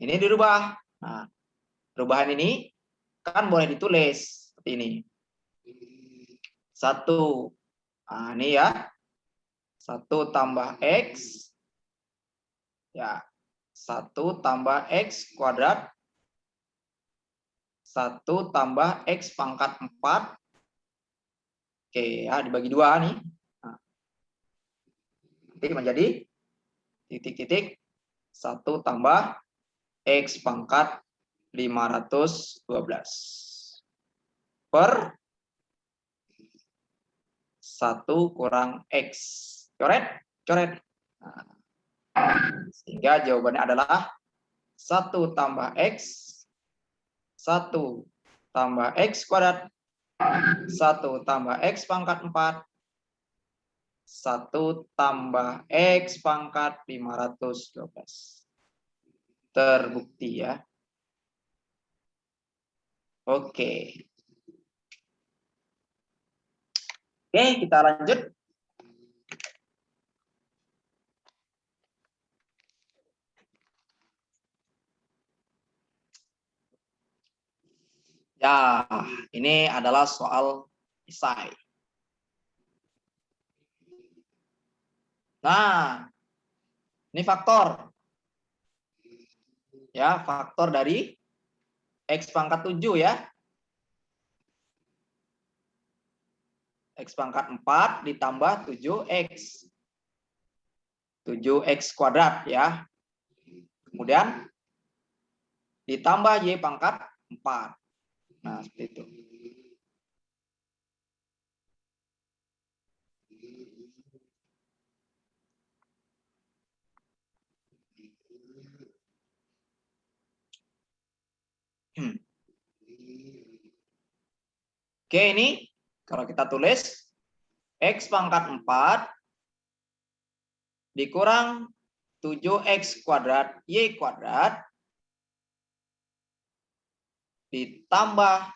ini dirubah. Nah, perubahan ini kan boleh ditulis seperti ini. 1. Nah, ini ya. 1 tambah X. Ya. 1 tambah X kuadrat. 1 tambah X pangkat 4. Oke, ya, dibagi 2 nih. Nah, nanti menjadi titik-titik 1 tambah X pangkat 512 per 1 kurang X. Coret? Coret. Nah, sehingga jawabannya adalah 1 tambah X, 1 tambah X kuadrat, 1 tambah X pangkat 4, 1 tambah X pangkat 512. Terbukti ya. Oke. Oke, kita lanjut. Ya, ini adalah soal esai. Nah, ini faktor. Ya, faktor dari X pangkat 7 ya. X pangkat 4 ditambah 7X. 7X kuadrat ya. Kemudian ditambah Y pangkat 4. Nah, seperti itu. Oke, ini kalau kita tulis X pangkat 4 dikurang 7X kuadrat Y kuadrat ditambah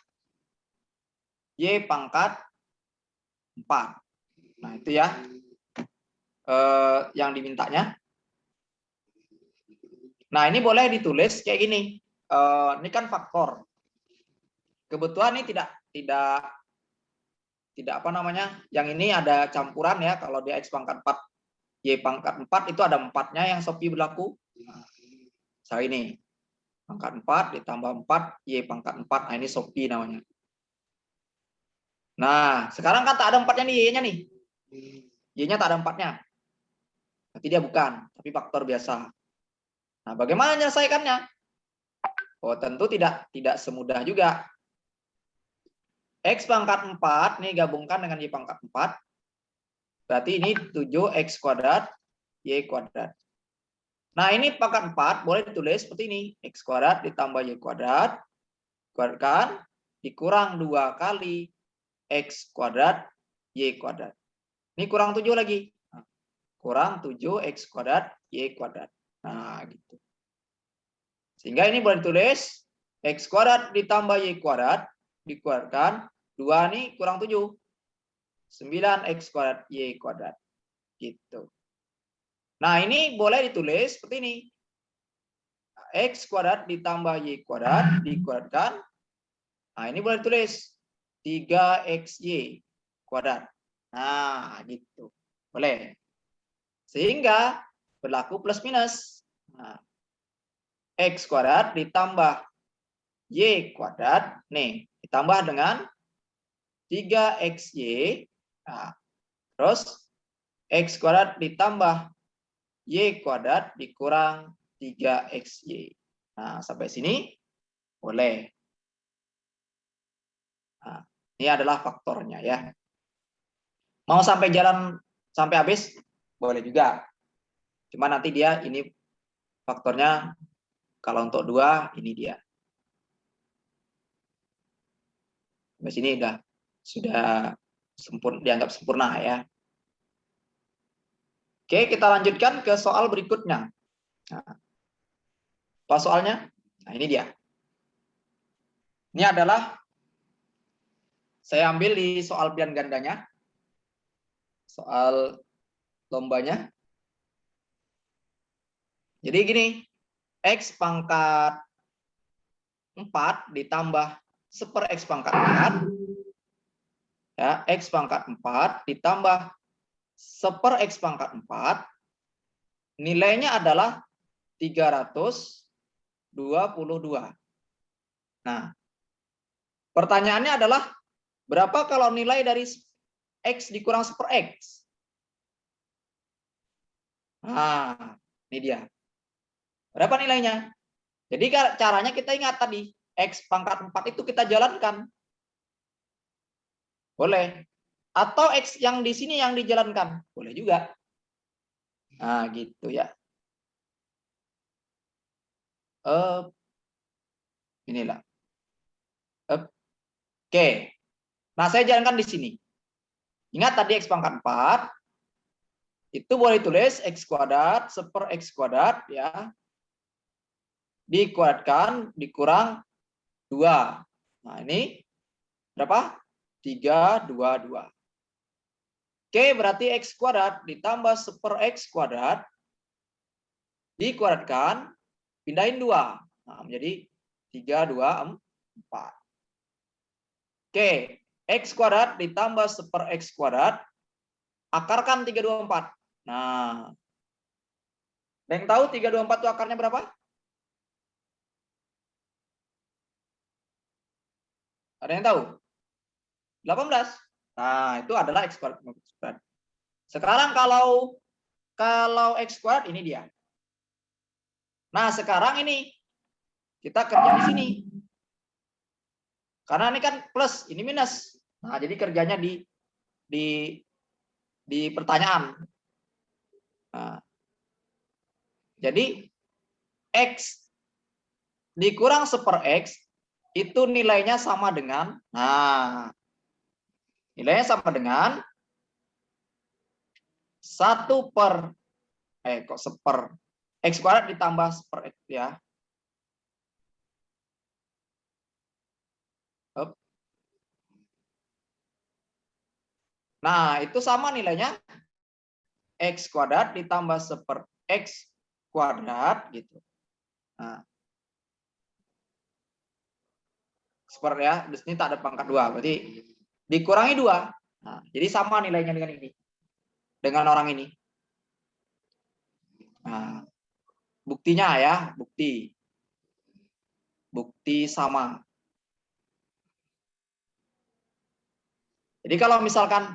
Y pangkat 4. Nah, itu ya yang dimintanya. Nah, ini boleh ditulis kayak gini. Ini kan faktor. Kebetulan ini tidak apa namanya? Yang ini ada campuran ya. Kalau dia X pangkat 4, Y pangkat 4 itu ada 4-nya yang Shopee berlaku. Saya ini pangkat 4 ditambah 4 Y pangkat 4. Nah, ini Shopee namanya. Nah, sekarang kan tak ada 4-nya nih, Y-nya nih. Y-nya tak ada 4-nya. Berarti dia bukan, tapi faktor biasa. Nah, bagaimana menyelesaikannya? Oh, tentu tidak semudah juga. X pangkat 4 nih gabungkan dengan Y pangkat 4. Berarti ini 7X kuadrat Y kuadrat. Nah, ini pangkat 4 boleh ditulis seperti ini. X kuadrat ditambah Y kuadrat. Kuadratkan dikurang 2 kali X kuadrat Y kuadrat. Ini kurang 7 lagi. Kurang 7X kuadrat Y kuadrat. Nah, gitu. Sehingga ini boleh ditulis X kuadrat ditambah Y kuadrat dikuadratkan 2 nih kurang 7. 9x kuadrat Y kuadrat. Gitu. Nah, ini boleh ditulis seperti ini. X kuadrat ditambah Y kuadrat dikuadratkan. Nah, ini boleh ditulis 3XY kuadrat. Nah, gitu. Boleh. Sehingga berlaku plus minus. Nah, X kuadrat ditambah Y kuadrat. Nih, ditambah dengan 3XY. Nah, terus X kuadrat ditambah Y kuadrat dikurang 3XY. Nah, sampai sini boleh. Nah, ini adalah faktornya ya. Mau sampai jalan sampai habis boleh juga. Cuma nanti dia ini faktornya kalau untuk 2 ini dia. Sampai sini sudah sempurna, dianggap sempurna ya. Oke, kita lanjutkan ke soal berikutnya. Nah, apa soalnya? Nah, ini dia. Ini adalah saya ambil di soal pilihan gandanya. Soal lombanya. Jadi gini, X pangkat 4 ditambah 1/X pangkat 4. Ya, X pangkat 4 ditambah 1/X pangkat 4. Nilainya adalah 322. Nah, pertanyaannya adalah berapa kalau nilai dari X dikurang 1/X? Nah, ini dia. Berapa nilainya? Jadi caranya kita ingat tadi, X pangkat 4 itu kita jalankan. Boleh. Atau X yang di sini yang dijalankan. Boleh juga. Nah, gitu ya. Inilah. Oke. Nah, saya jalankan di sini. Ingat tadi X pangkat 4. Itu boleh tulis X kuadrat 1/X kuadrat ya. Dikuadratkan dikurang 2. Nah, ini berapa? 322. Oke, berarti X kuadrat ditambah 1/X kuadrat dikuadratkan, pindahin 2. Nah, menjadi 324. Oke, X kuadrat ditambah 1/X kuadrat, akarkan 324. Nah, ada yang tahu 324 itu akarnya berapa? Ada yang tahu? 18. Nah, itu adalah X kuadrat. Sekarang kalau X kuadrat ini dia. Nah, sekarang ini kita kerja di sini. Karena ini kan plus, ini minus. Nah, jadi kerjanya di pertanyaan. Nah, jadi X dikurang 1/X itu nilainya sama dengan, nah, nilainya sama dengan 1 per, kok 1/, X kuadrat ditambah 1/X ya. Nah, itu sama nilainya X kuadrat ditambah 1/X kuadrat gitu. Nah, seperti ya, di sini tak ada pangkat 2, berarti dikurangi 2. Nah, jadi sama nilainya dengan ini. Dengan orang ini. Nah, buktinya ya, bukti sama. Jadi kalau misalkan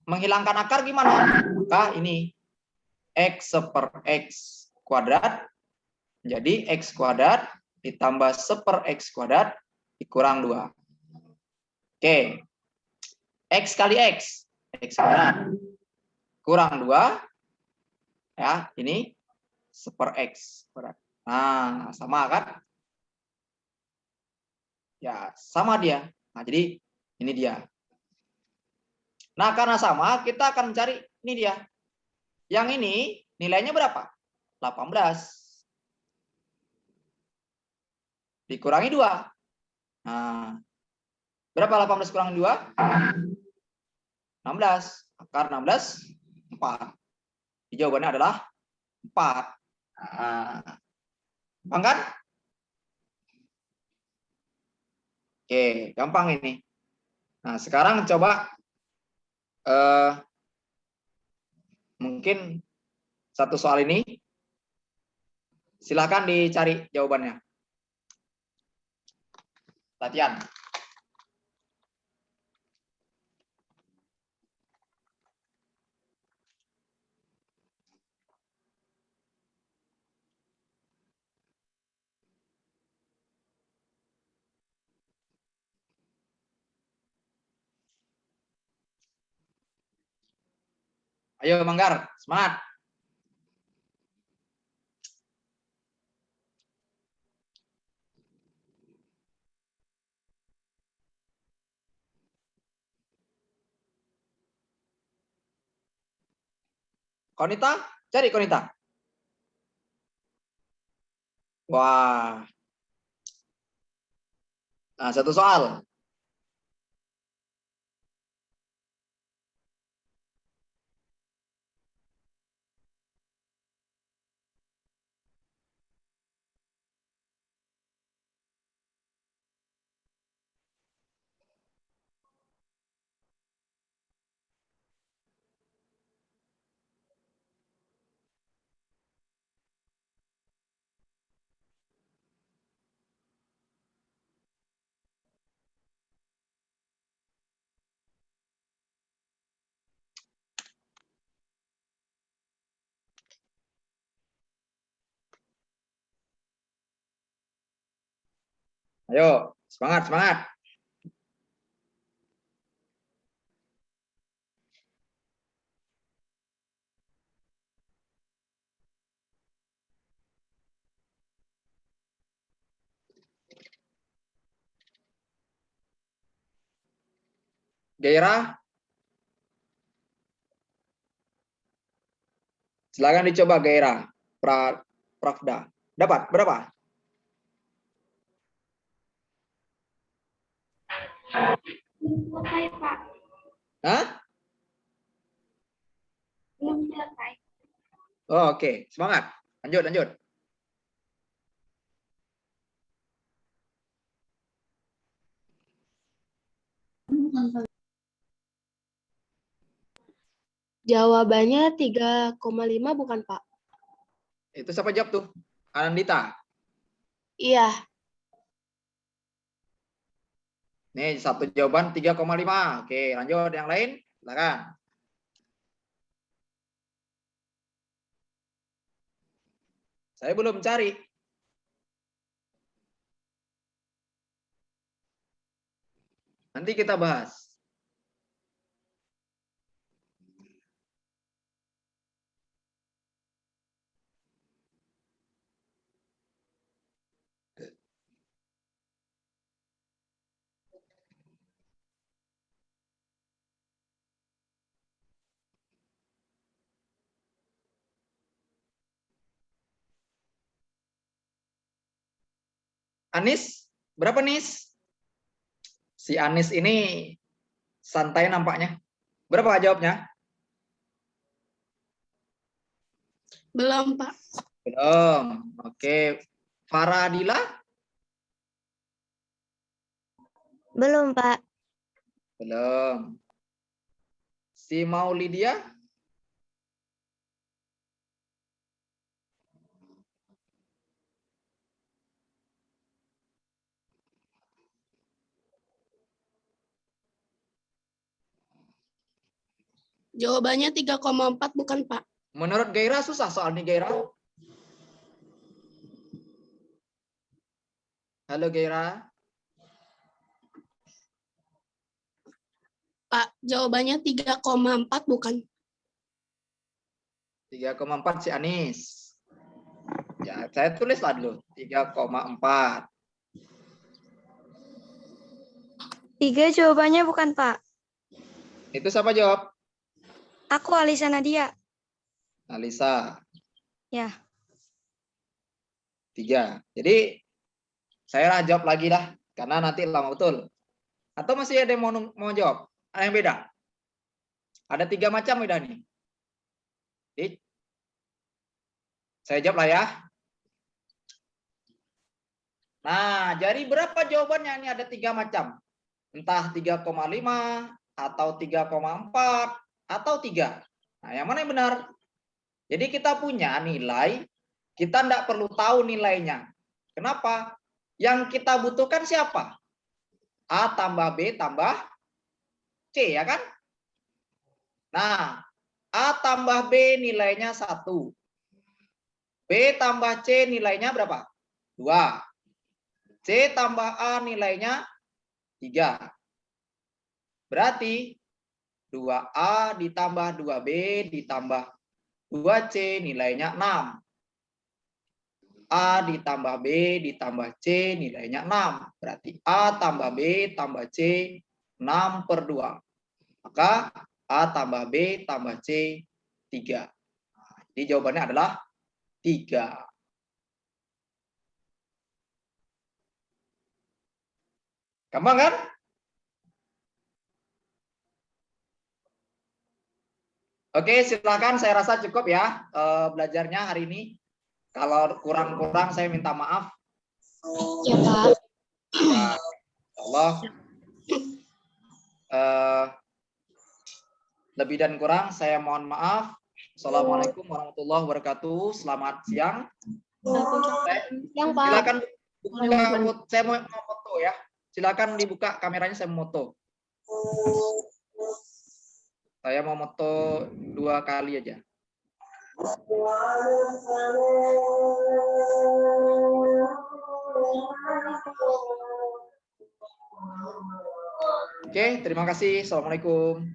menghilangkan akar gimana? Maka ini X 1/X kuadrat jadi X kuadrat ditambah 1/X kuadrat dikurang 2. Oke. X kali X kuadrat kurang 2 ya, ini 1/X kuadrat. Nah, sama kan? Ya, sama dia. Nah, jadi ini dia. Nah, karena sama, kita akan mencari ini dia. Yang ini nilainya berapa? 18. Dikurangi 2. Nah, Berapa 18 kurang 2? 16. Akar 16, 4. Jawabannya adalah 4. Nah, gampang kan? Oke, gampang ini. Nah, sekarang coba mungkin satu soal ini silakan dicari jawabannya. Latihan. Ayo Manggar, semangat. Konita, cari Konita. Wah. Nah, satu soal. Ayo, semangat, semangat. Gairah. Silakan dicoba Gairah. Pravda. Dapat berapa? Selesai, Pak. Hah? Belum selesai. Oh, oke, semangat. Lanjut, lanjut. Jawabannya 3,5 bukan, Pak? Itu siapa jawab tuh? Anandita. Iya. Nih, satu jawaban 3,5. Oke, lanjut yang lain. Silakan. Saya belum cari. Nanti kita bahas. Anis, berapa Nis? Si Anis ini santai nampaknya. Berapa jawabnya? Belum, Pak. Belum. Oke. Farah Adila? Belum, Pak. Belum. Si Maulidia? Jawabannya 3,4 bukan, Pak? Menurut Gairah susah soal nih Gairah. Halo Gairah. Pak, jawabannya 3,4 bukan? 3,4 si Anis. Ya, saya tulislah dulu. 3,4. 3 jawabannya bukan, Pak. Itu siapa jawab? Aku Alisa Nadia. Alisa. Ya. 3. Jadi saya jawab lagi lah. Karena nanti lama betul. Atau masih ada yang mau jawab? Ada yang beda? Ada 3 macam beda nih. Jadi, saya jawab lah ya. Nah, jadi berapa jawabannya? Ini ada 3 macam. Entah 3,5 atau 3,4 atau 3. Nah, yang mana yang benar? Jadi kita punya nilai, kita tidak perlu tahu nilainya. Kenapa? Yang kita butuhkan siapa? A tambah B tambah C, ya kan? Nah, A tambah B nilainya 1. B tambah C nilainya berapa? 2. C tambah A nilainya 3. Berarti 2A ditambah 2B ditambah 2C nilainya 6. A ditambah B ditambah C nilainya 6. Berarti A tambah B tambah C 6/2. Maka A tambah B tambah C 3. Nah, jadi jawabannya adalah 3. Gampang kan? Oke, silakan. Saya rasa cukup ya belajarnya hari ini. Kalau kurang-kurang saya minta maaf. Ya, Pak. Ya, Allah. Lebih dan kurang saya mohon maaf. Assalamualaikum warahmatullahi wabarakatuh. Selamat siang. Yang Pak. Silakan buka, saya mau foto ya. Silakan dibuka kameranya, saya mau foto. Saya mau foto 2 kali aja. Oke, terima kasih. Assalamualaikum.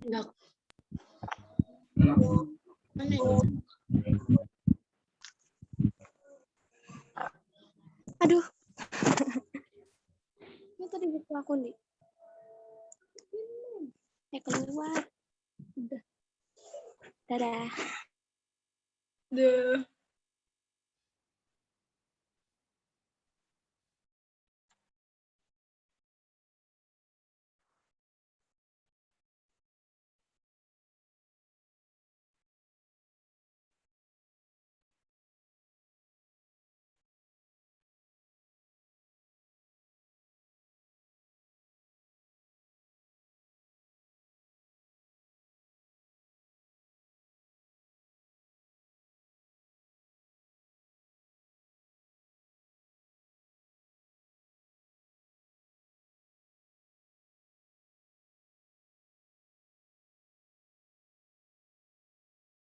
Enggak. Mana ini? Aduh. Ini tadi buku aku nih. Keluar. Udah. Dadah. Duh.